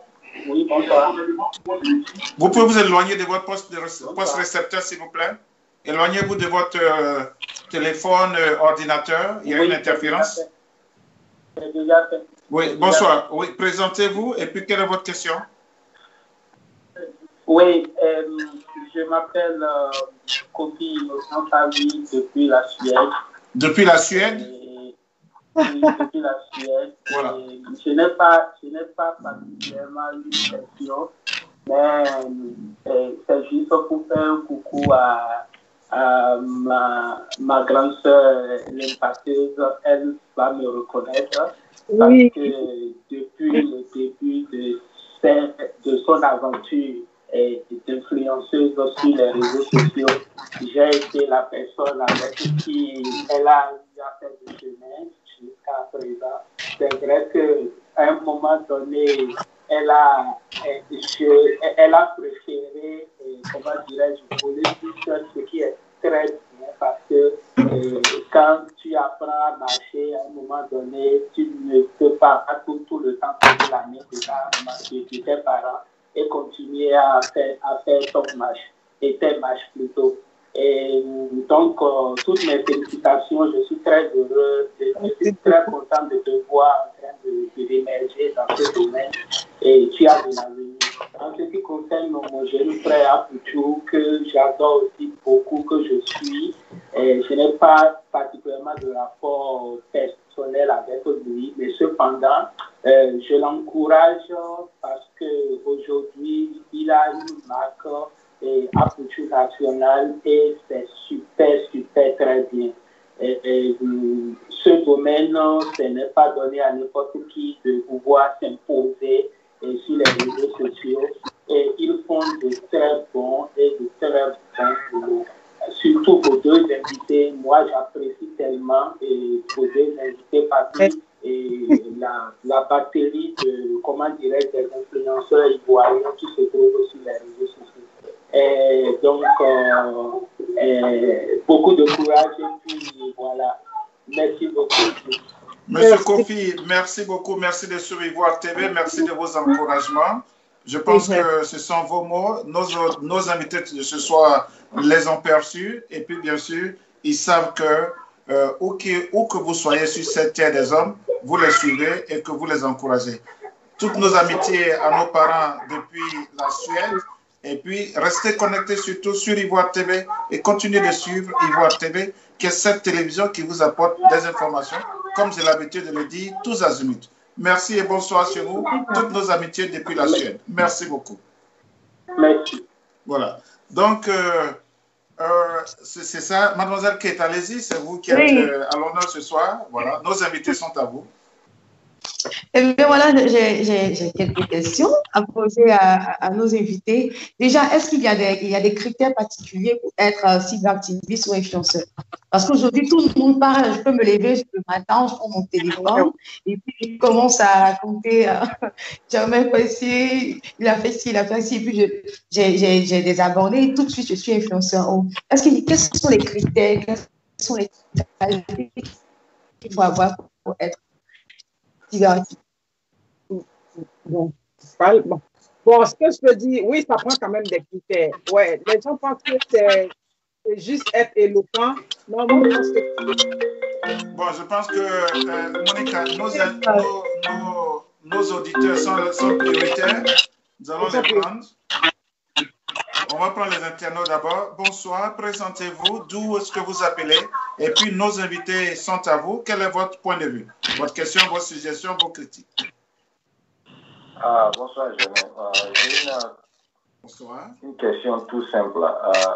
Oui, bonsoir. Vous pouvez vous éloigner de votre poste récepteur, s'il vous plaît. Éloignez-vous de votre téléphone, ordinateur. Il y a une interférence. Oui, bonsoir. Oui, présentez-vous et puis quelle est votre question? Oui, je m'appelle Kofi Innocent Pavi depuis la Suède. Depuis la Suède? Oui, depuis la Suède. Voilà. Je n'ai pas particulièrement une question, mais c'est juste pour faire un coucou à ma grande sœur, l'impacteuse. Elle va me reconnaître parce que depuis le début de son aventure d'influenceuse sur les réseaux sociaux, j'ai été la personne avec qui elle a fait du chemin jusqu'à présent. C'est vrai qu'à un moment donné, elle a préféré, comment dirais-je, voler tout seul, ce qui est très bien parce que quand tu apprends à marcher, à un moment donné, tu ne peux pas tout le temps passer la main de tes parents et continuer à faire ton match, et tes matchs plutôt. Et donc, toutes mes félicitations, je suis très heureux, je suis très content de te voir en train d'émerger dans ce domaine et tu as de l'avenir. En ce qui concerne mon jeune frère Apoutou, que j'adore aussi beaucoup, que je suis, je n'ai pas particulièrement de rapport personnel avec lui, mais cependant, je l'encourage parce qu'aujourd'hui, il a une marque Apoutou national et c'est super très bien. Ce domaine, ce n'est pas donné à n'importe qui de pouvoir s'imposer sur les réseaux sociaux et ils font de très bons et de très bons boulots. Surtout vos deux invités, moi j'apprécie tellement vos deux invités parce que la batterie de, comment dirais-je, des influenceurs ivoiriens qui se trouvent sur les réseaux sociaux. Et donc, beaucoup de courage et puis voilà. Merci beaucoup. Monsieur Kofi, merci beaucoup. Merci de suivre Ivoire TV. Merci de vos encouragements. Je pense que ce sont vos mots. Nos invités de ce soir les ont perçus. Et puis, bien sûr, ils savent que où que vous soyez sur cette terre des hommes, vous les suivez et que vous les encouragez. Toutes nos amitiés à nos parents depuis la Suède. Et puis, restez connectés surtout sur Ivoire TV et continuez de suivre Ivoire TV, qui est cette télévision qui vous apporte des informations, comme j'ai l'habitude de le dire, tous azimuts. Merci et bonsoir sur vous, toutes nos amitiés depuis la Suède. Merci beaucoup. Merci. Voilà. Donc, c'est ça. Mademoiselle Kate, allez-y, c'est vous qui êtes à l'honneur ce soir. Voilà, nos invités sont à vous. Et bien voilà, j'ai quelques questions à poser à nos invités. Déjà, est-ce qu'il y a des critères particuliers pour être cyberactiviste ou influenceur? Parce qu'aujourd'hui, tout le monde parle. Je peux me lever le matin, je prends mon téléphone et puis je commence à raconter Germain Coissier, il a fait ci, il a fait ci, et puis j'ai des abonnés et tout de suite, je suis influenceur. Quels sont les critères, quels sont les qualités qu'il faut avoir pour être Bon, ce que je peux dire, oui, ça prend quand même des critères. Ouais, les gens pensent que c'est juste être éloquent. Non, moi, je pense que... Bon, je pense que, Monica, nos auditeurs sont prioritaires. Nous allons les prendre. On va prendre les internautes d'abord. Bonsoir, présentez-vous, d'où est-ce que vous appelez? Et puis nos invités sont à vous. Quel est votre point de vue? Votre question, vos suggestions, vos critiques. Bonsoir, j'ai bonsoir. Une question tout simple.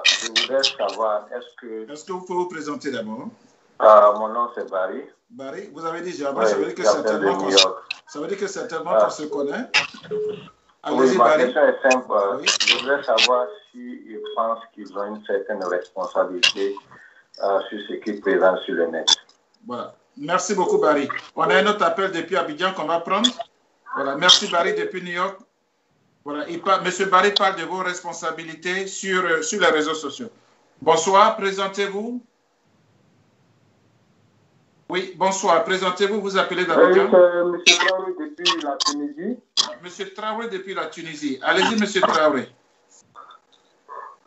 Je voudrais savoir, est-ce que vous pouvez vous présenter d'abord? Mon nom c'est Barry. Barry, vous avez dit Germain, ça veut dire que certainement qu'on se connaît. Oui, ma question est simple. Oui. Je voudrais savoir s'ils pensent qu'ils ont une certaine responsabilité sur ce qu'ils présentent sur le net. Voilà. Merci beaucoup, Barry. On a un autre appel depuis Abidjan qu'on va prendre. Voilà. Merci, Barry, depuis New York. Voilà. Monsieur Barry parle de vos responsabilités sur les réseaux sociaux. Bonsoir, présentez-vous. Oui, bonsoir. Présentez-vous, vous appelez d'Abidjan. Monsieur Traoré depuis la Tunisie. Monsieur Traoré depuis la Tunisie. Allez-y, Monsieur Traoré.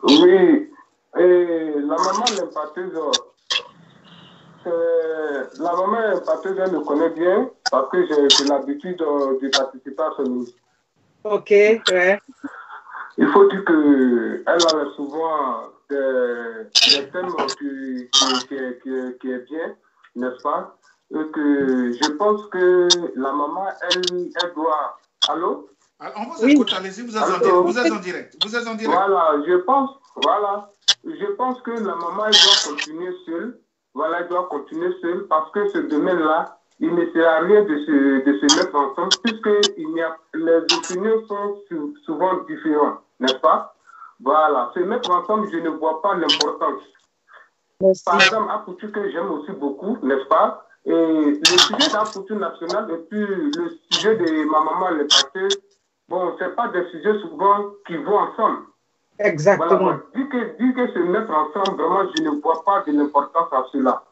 Oui, et la maman l'impacteuse, elle me connaît bien parce que j'ai l'habitude de participer à ce ministère. Ok, ouais. Il faut dire qu'elle a souvent des thèmes qui est bien, n'est-ce pas? Et que je pense que la maman, elle doit... Allô? On vous écoute, allez-y, vous êtes en direct. Voilà, je pense que la maman, elle doit continuer seule. Voilà, elle doit continuer seule parce que ce domaine-là, il ne sert à rien de se mettre ensemble puisque les opinions sont souvent différentes, n'est-ce pas? Voilà, se mettre ensemble, je ne vois pas l'importance. Par exemple, Apoutu, que j'aime aussi beaucoup, n'est-ce pas? Et le sujet d'Apoutu national et puis le sujet de ma maman, le pâté, bon, ce n'est pas des sujets souvent qui vont ensemble. Exactement. Voilà, dit que se mettre ensemble, vraiment, je ne vois pas de l'importance à cela.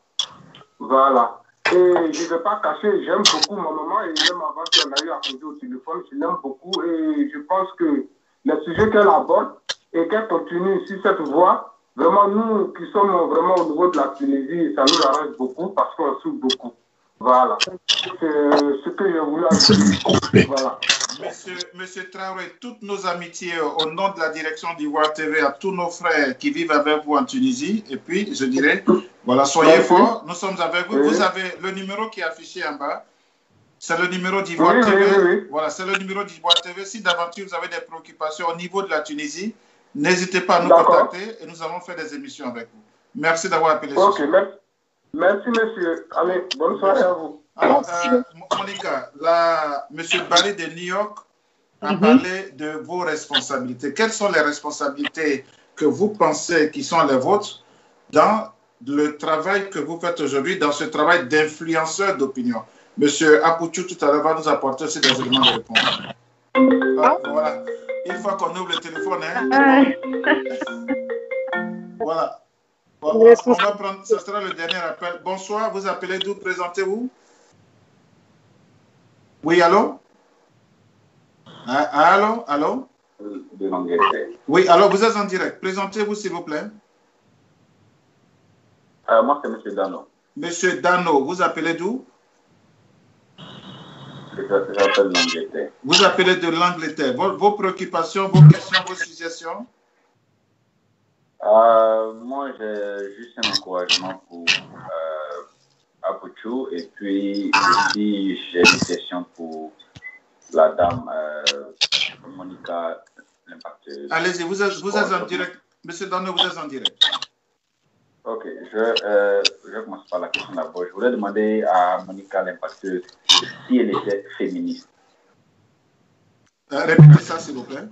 Voilà. Et je ne vais pas cacher, j'aime beaucoup ma maman et même avant qu'elle a eu à poser au téléphone, je l'aime beaucoup et je pense que les sujets qu'elle aborde et qu'elle continue sur cette voie, vraiment, nous qui sommes vraiment au niveau de la Tunisie, ça nous arrange beaucoup parce qu'on souffre beaucoup. Voilà. C'est ce que je voulais dire. Voilà. Monsieur Traoré, toutes nos amitiés au nom de la direction d'Ivoire TV à tous nos frères qui vivent avec vous en Tunisie. Et puis, je dirais, voilà, soyez forts, nous sommes avec vous. Vous avez le numéro qui est affiché en bas. C'est le numéro d'Ivoire TV. Voilà, c'est le numéro d'Ivoire TV. Si d'aventure vous avez des préoccupations au niveau de la Tunisie, n'hésitez pas à nous contacter et nous allons faire des émissions avec vous. Merci d'avoir appelé. Ok, merci monsieur. Allez, bonne soirée à vous. Alors, Monica, M. Barry de New York a parlé de vos responsabilités. Quelles sont les responsabilités que vous pensez qui sont les vôtres dans le travail que vous faites aujourd'hui, dans ce travail d'influenceur d'opinion? M. Apoutu, tout à l'heure, va nous apporter aussi des éléments de réponse. Voilà. Une fois qu'on ouvre le téléphone, hein. Voilà. On va prendre, ce sera le dernier appel. Bonsoir, vous appelez d'où? Présentez-vous. Oui, allô? Allô? Allô? Oui, alors vous êtes en direct. Présentez-vous, s'il vous plaît. Moi, c'est M. Dano. Monsieur Dano, vous appelez d'où? J'appelle l'Angleterre. Vous appelez de l'Angleterre. Vos préoccupations, vos questions, vos suggestions? Moi, j'ai juste un encouragement pour Apuchou et puis aussi j'ai une question pour la dame Monica l'impacteuse. Allez-y, vous êtes en direct. Monsieur Dano, vous êtes en direct. Ok, je commence par la question d'abord. Je voulais demander à Monica l'impacteuse si elle était féministe. Répétez ça, s'il vous plaît.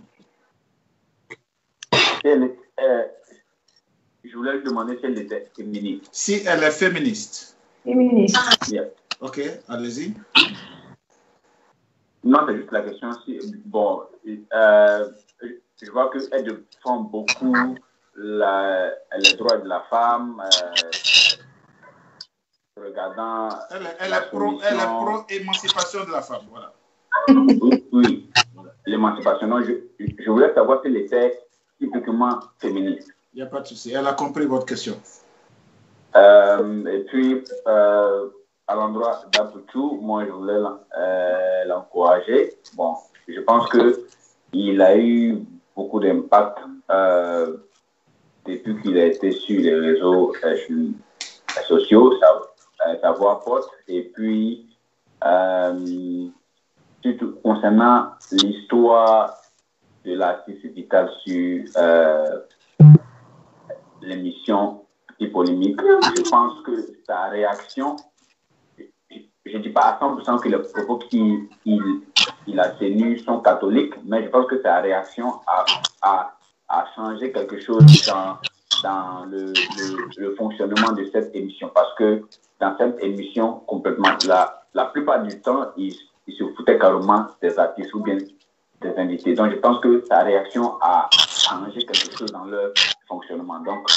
Je voulais lui demander si elle était féministe. Si elle est féministe. Féministe. Yeah. Ok, allez-y. Non, c'est juste la question. Bon, je vois qu'elle défend beaucoup les droits de la femme, regardant... Elle est pro-émancipation de la femme, voilà. Oui, l'émancipation. Non, je voulais savoir si elle était typiquement féministe. Il n'y a pas de souci. Elle a compris votre question. Et puis, à l'endroit d'Apuchou, moi, je voulais l'encourager. Bon, je pense qu'il a eu beaucoup d'impact depuis qu'il a été sur les réseaux sociaux, sa voix porte. Et puis, surtout concernant l'histoire de l'artiste Vital sur l'émission Petit Polémique, je pense que sa réaction, je ne dis pas à 100% que les propos qu'il a tenus sont catholiques, mais je pense que sa réaction a changé quelque chose dans le fonctionnement de cette émission. Parce que dans cette émission, complètement, la plupart du temps, il se foutait carrément des artistes ou bien des invités. Donc, je pense que sa réaction a changé quelque chose dans leur fonctionnement. Donc,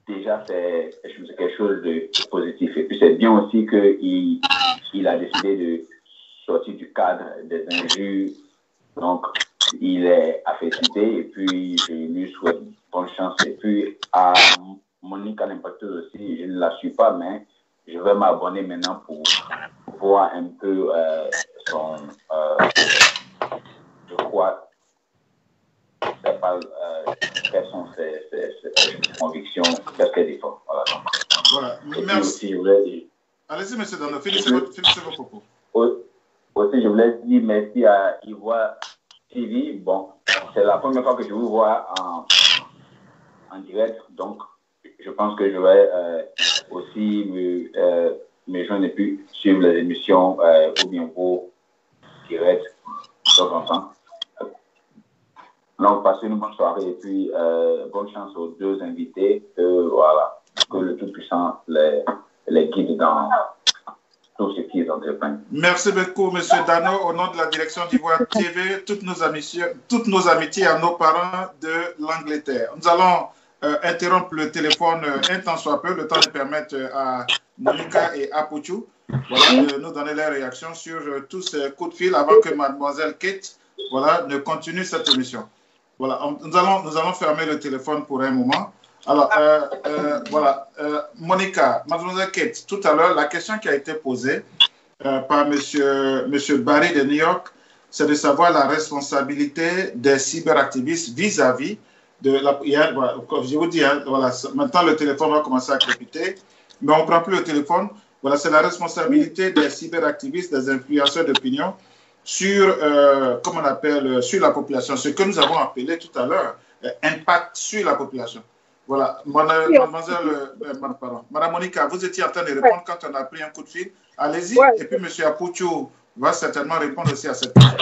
déjà, c'est quelque chose de positif. Et puis, c'est bien aussi qu'il a décidé de sortir du cadre des injures. Donc, il est affecté et puis je lui souhaite bonne chance. Et puis, à Monica l'impacteuse aussi, je ne la suis pas, mais je vais m'abonner maintenant pour voir un peu son... je crois... quelles sont ses convictions, qu'est-ce qu'elle défend. Voilà. Merci. Allez-y, monsieur Dano, finissez vos propos. Aussi, je voulais dire merci à Ivoire TV. Bon, c'est la première fois que je vous vois en direct, donc je pense que je vais aussi me joindre et puis suivre les émissions ou bien vos directs de temps en temps. Donc, passez une bonne soirée et puis bonne chance aux deux invités. Voilà, que le Tout-Puissant les guide dans tout ce qui est entrepris. Merci beaucoup, M. Dano. Au nom de la direction d'Ivoire TV, toutes nos amitiés à nos parents de l'Angleterre. Nous allons interrompre le téléphone un temps soit peu, le temps de permettre à Monica et Apuchou de nous donner leurs réactions sur tous ces coups de fil avant que mademoiselle Kate ne continue cette émission. Voilà, nous allons fermer le téléphone pour un moment. Alors, Monica, mademoiselle Kate, tout à l'heure, la question qui a été posée par monsieur Barry de New York, c'est de savoir la responsabilité des cyberactivistes vis-à-vis de la... Comme je vous dis, maintenant le téléphone va commencer à crépiter, mais on ne prend plus le téléphone. Voilà, c'est la responsabilité des cyberactivistes, des influenceurs d'opinion sur, comment on appelle, sur la population, ce que nous avons appelé tout à l'heure, impact sur la population. Voilà, Madame Monica, vous étiez en train de répondre quand on a pris un coup de fil. Allez-y, et puis M. Apuchou va certainement répondre aussi à cette question.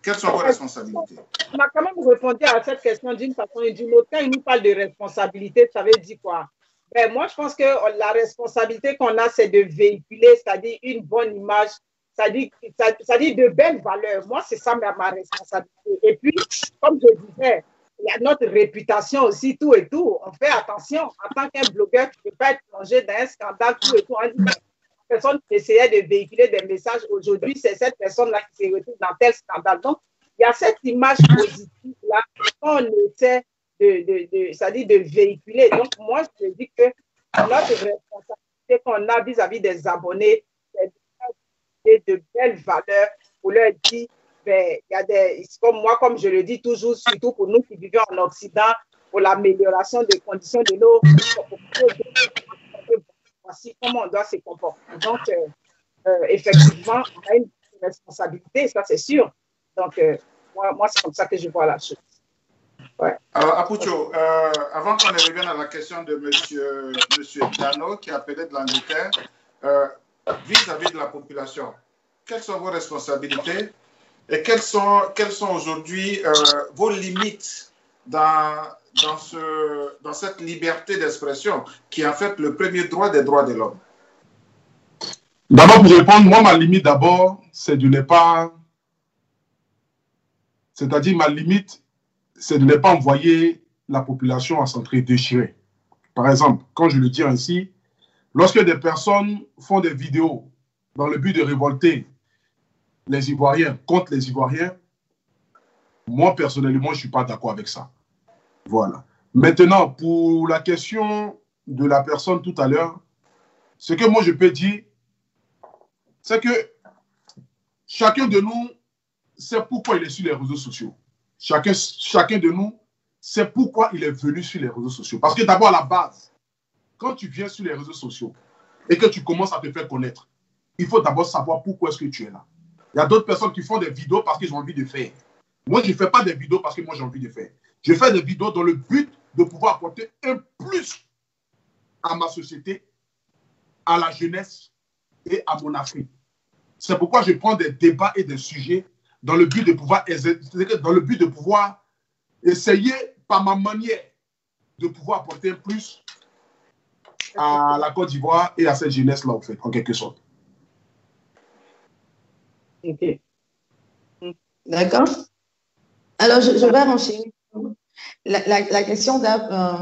Quelles sont vos responsabilités? On a quand même répondu à cette question d'une façon et d'une autre. Quand il nous parle de responsabilité, ça veut dire quoi? Ben, moi, je pense que la responsabilité qu'on a, c'est de véhiculer, c'est-à-dire une bonne image ça dit de belles valeurs. Moi, c'est ça ma responsabilité. Et puis, comme je disais, il y a notre réputation aussi, tout et tout. On fait attention. En tant qu'un blogueur, tu ne peux pas être plongé dans un scandale, tout et tout. On dit, personne qui essayait de véhiculer des messages. Aujourd'hui, c'est cette personne-là qui se retrouve dans tel scandale. Donc, il y a cette image positive-là qu'on essaie de véhiculer. Donc, moi, je dis que notre responsabilité qu'on a vis-à-vis des abonnés, c'est de belles valeurs pour leur dire, ben, il y a des, comme moi, comme je le dis toujours, surtout pour nous qui vivons en Occident, pour l'amélioration des conditions de nos voici comment on doit se comporter. Donc, effectivement, on a une responsabilité, ça c'est sûr. Donc, moi c'est comme ça que je vois la chose. Ouais. Alors, Apucho, avant qu'on ne revienne à la question de monsieur Dano, qui appelait de l'Angleterre, vis-à-vis de la population, quelles sont vos responsabilités et quelles sont aujourd'hui vos limites dans cette liberté d'expression qui est en fait le premier droit des droits de l'homme? D'abord, pour répondre, moi, ma limite d'abord, c'est de ne pas... C'est-à-dire, ma limite, c'est de ne pas envoyer la population à s'entre-déchirer. Par exemple, quand je le dis ainsi, lorsque des personnes font des vidéos dans le but de révolter les Ivoiriens contre les Ivoiriens, moi, personnellement, je ne suis pas d'accord avec ça. Voilà. Maintenant, pour la question de la personne tout à l'heure, ce que moi, je peux dire, c'est que chacun de nous sait pourquoi il est sur les réseaux sociaux. Chacun de nous sait pourquoi il est venu sur les réseaux sociaux. Parce que d'abord, à la base, quand tu viens sur les réseaux sociaux et que tu commences à te faire connaître, il faut d'abord savoir pourquoi est-ce que tu es là. Il y a d'autres personnes qui font des vidéos parce qu'ils ont envie de faire. Moi, je ne fais pas des vidéos parce que moi, j'ai envie de faire. Je fais des vidéos dans le but de pouvoir apporter un plus à ma société, à la jeunesse et à mon Afrique. C'est pourquoi je prends des débats et des sujets dans le but de pouvoir essayer, par ma manière, de pouvoir apporter un plus à la Côte d'Ivoire et à cette jeunesse-là, en fait, en quelque sorte. Ok. D'accord. Alors, je vais enchaîner la question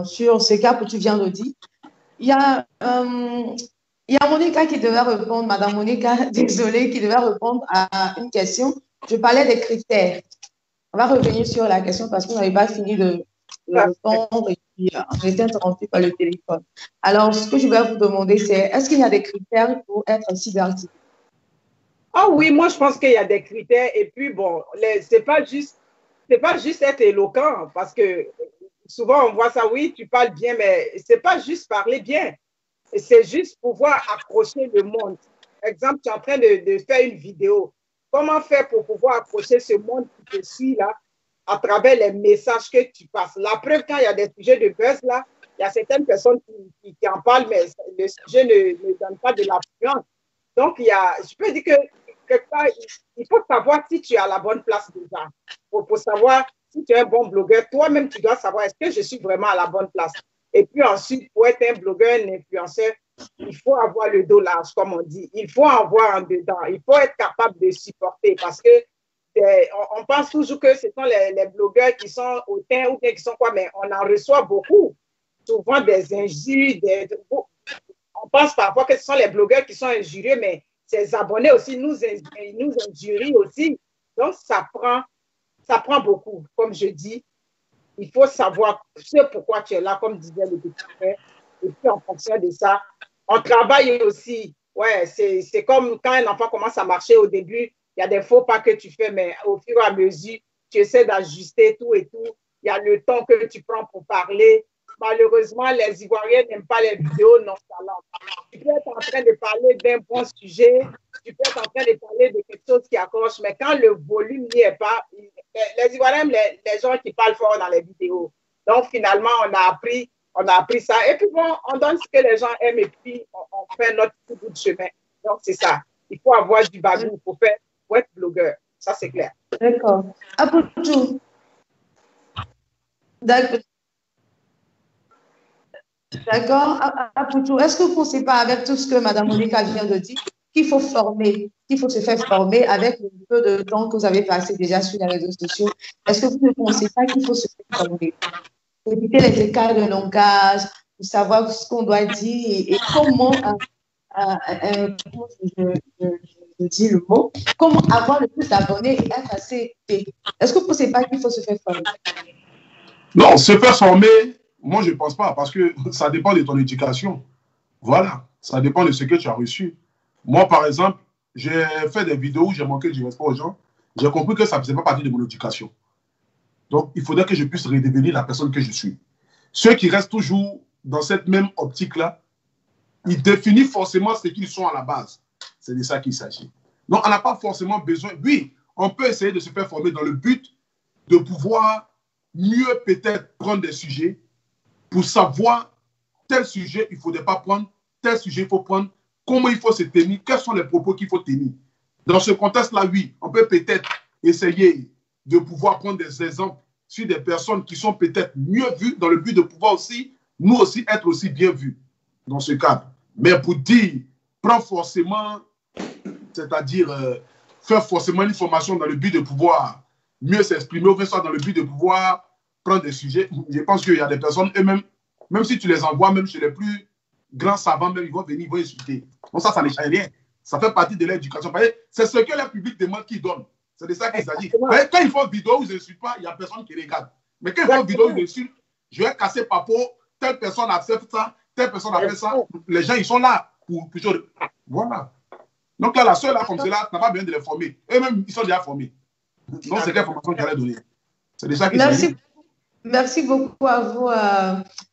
sur ce cas que tu viens de dire. Il y a Monica qui devait répondre, Madame Monica, désolée, qui devait répondre à une question. Je parlais des critères. On va revenir sur la question parce qu'on n'avait pas fini de répondre et puis on était interrompu par le téléphone. Alors, ce que je vais vous demander, c'est est-ce qu'il y a des critères pour être cyberactiviste? Ah oui, moi je pense qu'il y a des critères et puis bon, c'est pas juste être éloquent parce que souvent on voit ça, oui, tu parles bien, mais c'est pas juste parler bien. C'est juste pouvoir accrocher le monde. Par exemple, tu es en train de faire une vidéo. Comment faire pour pouvoir accrocher ce monde qui te suit là à travers les messages que tu passes? La preuve, quand il y a des sujets de buzz là, il y a certaines personnes qui en parlent, mais le sujet ne donne pas de l'affluence. Donc, je peux dire que quelque part, il faut savoir si tu es à la bonne place déjà. Pour savoir si tu es un bon blogueur, toi-même, tu dois savoir est-ce que je suis vraiment à la bonne place. Et puis ensuite, pour être un blogueur, un influenceur, il faut avoir le dos large, comme on dit. Il faut en voir en dedans. Il faut être capable de supporter parce que on pense toujours que ce sont les blogueurs qui sont hautains ou bien qui sont quoi, mais on en reçoit beaucoup. Souvent des injures. On pense parfois que ce sont les blogueurs qui sont injurieux, mais ces abonnés aussi nous injurient aussi. Donc, ça prend beaucoup, comme je dis. Il faut savoir ce pourquoi tu es là, comme disait le petit frère. Et puis, en fonction de ça, on travaille aussi. Ouais, c'est comme quand un enfant commence à marcher au début, il y a des faux pas que tu fais, mais au fur et à mesure, tu essaies d'ajuster tout et tout. Il y a le temps que tu prends pour parler. Malheureusement, les Ivoiriens n'aiment pas les vidéos non-talent. Tu peux être en train de parler d'un bon sujet, tu peux être en train de parler de quelque chose qui accroche, mais quand le volume n'y est pas, les Ivoiriens aiment les gens qui parlent fort dans les vidéos. Donc, finalement, on a appris ça. Et puis, bon, on donne ce que les gens aiment et puis on fait notre petit bout de chemin. Donc, c'est ça. Il faut avoir du bagou pour être blogueur. Ça, c'est clair. D'accord. Apucho. D'accord. Apucho, est-ce que vous ne pensez pas, avec tout ce que Mme Monica vient de dire, qu'il faut former, qu'il faut se faire former avec le peu de temps que vous avez passé déjà sur les réseaux sociaux? Est-ce que vous ne pensez pas qu'il faut se faire former? Éviter les écarts de langage, pour savoir ce qu'on doit dire et comment, comment je dis le mot, comment avoir le plus d'abonnés et être assez écouté. Est-ce que vous ne pensez pas qu'il faut se faire former? Non, se faire former, moi je ne pense pas, parce que ça dépend de ton éducation. Voilà, ça dépend de ce que tu as reçu. Moi, par exemple, j'ai fait des vidéos où j'ai manqué de respect aux gens. J'ai compris que ça ne faisait pas partie de mon éducation. Donc, il faudrait que je puisse redevenir la personne que je suis. Ceux qui restent toujours dans cette même optique-là, ils définissent forcément ce qu'ils sont à la base. C'est de ça qu'il s'agit. Donc, on n'a pas forcément besoin. Oui, on peut essayer de se faire former dans le but de pouvoir mieux peut-être prendre des sujets pour savoir tel sujet il ne faudrait pas prendre, tel sujet il faut prendre, comment il faut se tenir, quels sont les propos qu'il faut tenir. Dans ce contexte-là, oui, on peut peut-être essayer de pouvoir prendre des exemples sur des personnes qui sont peut-être mieux vues dans le but de pouvoir aussi, nous aussi, être aussi bien vus dans ce cadre. Mais pour dire, prends forcément, c'est-à-dire faire forcément une formation dans le but de pouvoir mieux s'exprimer, ou soit dans le but de pouvoir prendre des sujets, je pense qu'il y a des personnes, eux-mêmes, même si tu les envoies, même chez les plus grands savants, même, ils vont venir, ils vont insulter. Donc ça ne change rien. Ça fait partie de l'éducation. C'est ce que le public demande qu'ils donnent. C'est de ça qu'il s'agit. Quand ils font une vidéo où ils n'insultent pas, il n'y a personne qui regarde. Mais quand ils font une vidéo où ils insultent, je vais casser papo, telle personne accepte ça, telle personne a fait ça. Les gens, ils sont là pour toujours. Voilà. Donc là, la seule, là, comme cela, n'a pas besoin de les former. Eux-mêmes, ils sont déjà formés. Donc c'est quelle formation qu'il allait donner. C'est de ça qu'il s'agit. Merci beaucoup à vous,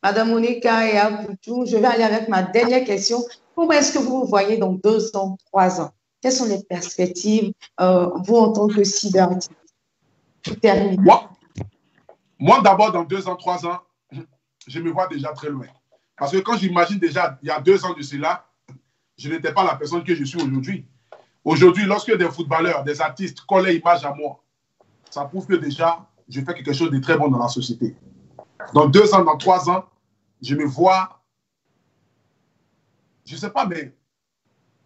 Madame Monica et à Poutou. Je vais aller avec ma dernière question. Comment est-ce que vous vous voyez dans 2 ans, 3 ans? Quelles sont les perspectives, vous, en tant que cyberactiviste? Moi d'abord, dans 2 ans, 3 ans, je me vois déjà très loin. Parce que quand j'imagine déjà, il y a 2 ans de cela, je n'étais pas la personne que je suis aujourd'hui. Aujourd'hui, lorsque des footballeurs, des artistes collent l'image à moi, ça prouve que déjà, je fais quelque chose de très bon dans la société. Dans 2 ans, dans 3 ans, je me vois, je ne sais pas, mais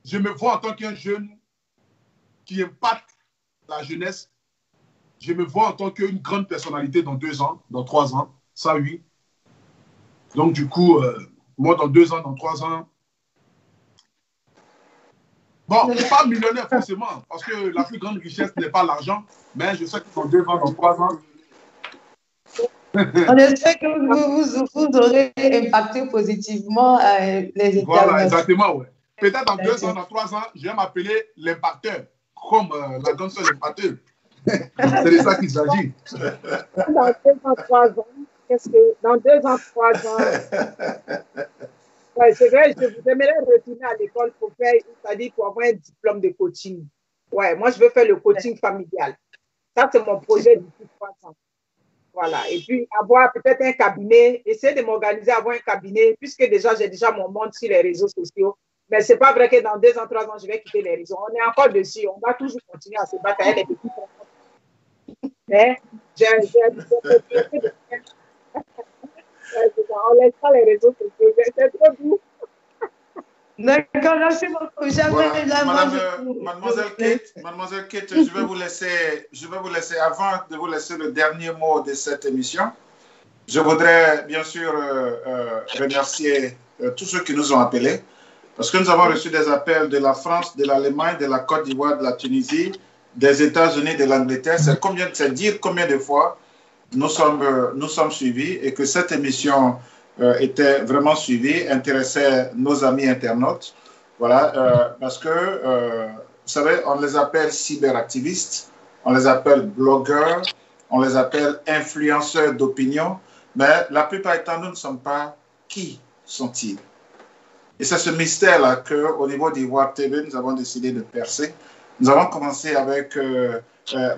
je me vois en tant qu'un jeune qui impacte la jeunesse. Je me vois en tant qu'une grande personnalité dans 2 ans, dans 3 ans, ça oui. Donc du coup, moi dans 2 ans, dans 3 ans, bon, pas millionnaire forcément, parce que la plus grande richesse n'est pas l'argent, mais je sais que dans 2 ans, dans 3 ans, on espère que vous aurez impacté positivement les États. Voilà, exactement, ouais. Peut-être dans 2 ans, dans 3 ans, je vais m'appeler l'impacteur, comme la grande sœur l'impacteur. C'est de ça qu'il s'agit. Dans 2 ans, 3 ans, dans 2 ans, 3 ans, ouais, c'est vrai, j'aimerais retourner à l'école pour faire, c'est-à-dire pour avoir un diplôme de coaching. Ouais, moi, je veux faire le coaching familial. Ça, c'est mon projet depuis 3 ans. Voilà. Et puis, avoir peut-être un cabinet, essayer de m'organiser, avoir un cabinet, puisque déjà, j'ai déjà mon monde sur les réseaux sociaux. Mais ce n'est pas vrai que dans 2 ans, 3 ans, je vais quitter les réseaux. On est encore dessus. On va toujours continuer à se battre avec les petits. Mais on laisse pas les réseaux sociaux. C'est trop doux. D'accord, merci beaucoup. Voilà. Mademoiselle Kate, je vais vous laisser, avant de vous laisser le dernier mot de cette émission, je voudrais bien sûr remercier tous ceux qui nous ont appelés, parce que nous avons reçu des appels de la France, de l'Allemagne, de la Côte d'Ivoire, de la Tunisie, des États-Unis, de l'Angleterre. C'est dire combien de fois nous sommes suivis et que cette émission était vraiment suivie, intéressait nos amis internautes. Voilà, parce que, vous savez, on les appelle cyberactivistes, on les appelle blogueurs, on les appelle influenceurs d'opinion, mais la plupart du temps, nous ne sommes pas qui sont-ils. Et c'est ce mystère-là qu'au niveau d'Ivoire TV, nous avons décidé de percer. Nous avons commencé avec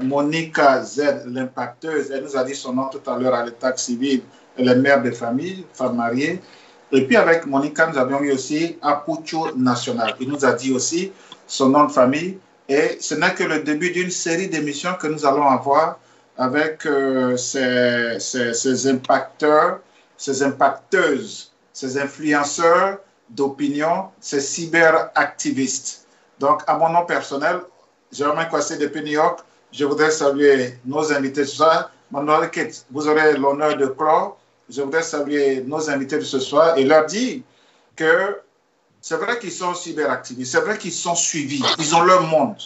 Monica Z, l'impacteuse. Elle nous a dit son nom tout à l'heure à l'état civil. Elle est mère de famille, femme mariée. Et puis avec Monica, nous avions eu aussi Apucho National. Il nous a dit aussi son nom de famille. Et ce n'est que le début d'une série d'émissions que nous allons avoir avec ces impacteurs, ces impacteuses, ces influenceurs d'opinion, ces cyberactivistes. Donc, à mon nom personnel, Germain Kwasi depuis New York, je voudrais saluer nos invités ce soir. Manuel Kate, vous aurez l'honneur de clore. Je voudrais saluer nos invités de ce soir et leur dire que c'est vrai qu'ils sont cyberactivistes, c'est vrai qu'ils sont suivis, ils ont leur monde.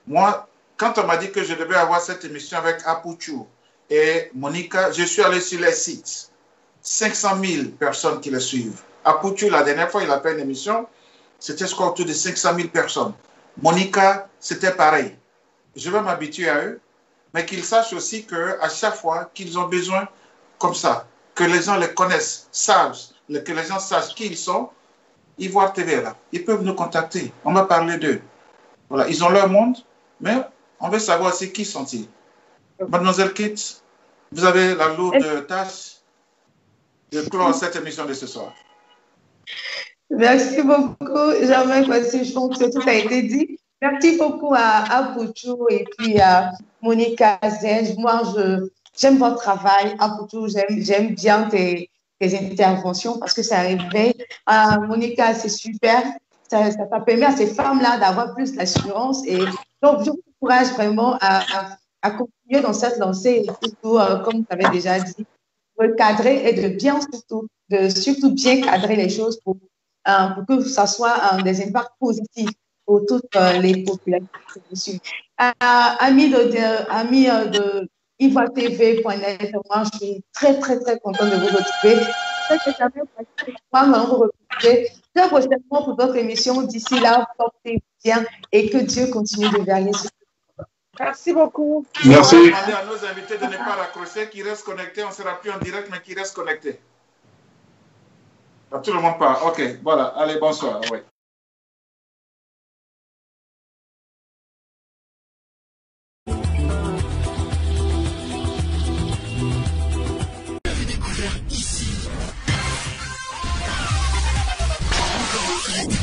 Moi, quand on m'a dit que je devais avoir cette émission avec Apuchu et Monica, je suis allé sur les sites. 500 000 personnes qui les suivent. Apuchu, la dernière fois, il a fait une émission, c'était je crois autour de 500 000 personnes. Monica, c'était pareil. Je vais m'habituer à eux, mais qu'ils sachent aussi qu'à chaque fois qu'ils ont besoin comme ça, que les gens les connaissent, savent, que les gens sachent qui ils sont, Ivoire TV là, ils peuvent nous contacter. On va parler d'eux. Voilà, ils ont leur monde, mais on veut savoir aussi qui sont-ils. Mademoiselle Kate, vous avez la lourde tâche de clore cette émission de ce soir. Merci beaucoup, Germain Kwasi. Je pense que tout a été dit. Merci beaucoup à Apuchu et puis à Monica Zeng. Moi, j'aime votre travail. Apuchu, j'aime bien tes interventions parce que ça réveille. Monica, c'est super. Ça permet à ces femmes-là d'avoir plus d'assurance. Et donc, je vous encourage vraiment à continuer dans cette lancée et surtout, comme vous avez déjà dit, de cadrer et de bien surtout bien cadrer les choses pour que ça soit des impacts positifs pour toutes les populations. Amis de ivoiretv.net, moi je suis très contente de vous retrouver. Moi, nous allons vous retrouver très prochainement pour votre émission. D'ici là, portez-vous bien et que Dieu continue de veiller sur vous. Merci beaucoup. Merci. On va demander à nos invités de ne pas raccrocher, qu'ils restent connectés. On ne sera plus en direct, mais qu'ils restent connectés. Tout le monde part. OK, voilà. Allez, bonsoir. Ouais.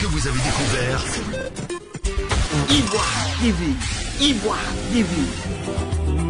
Que vous avez découvert Ivoire TV. Ivoire TV.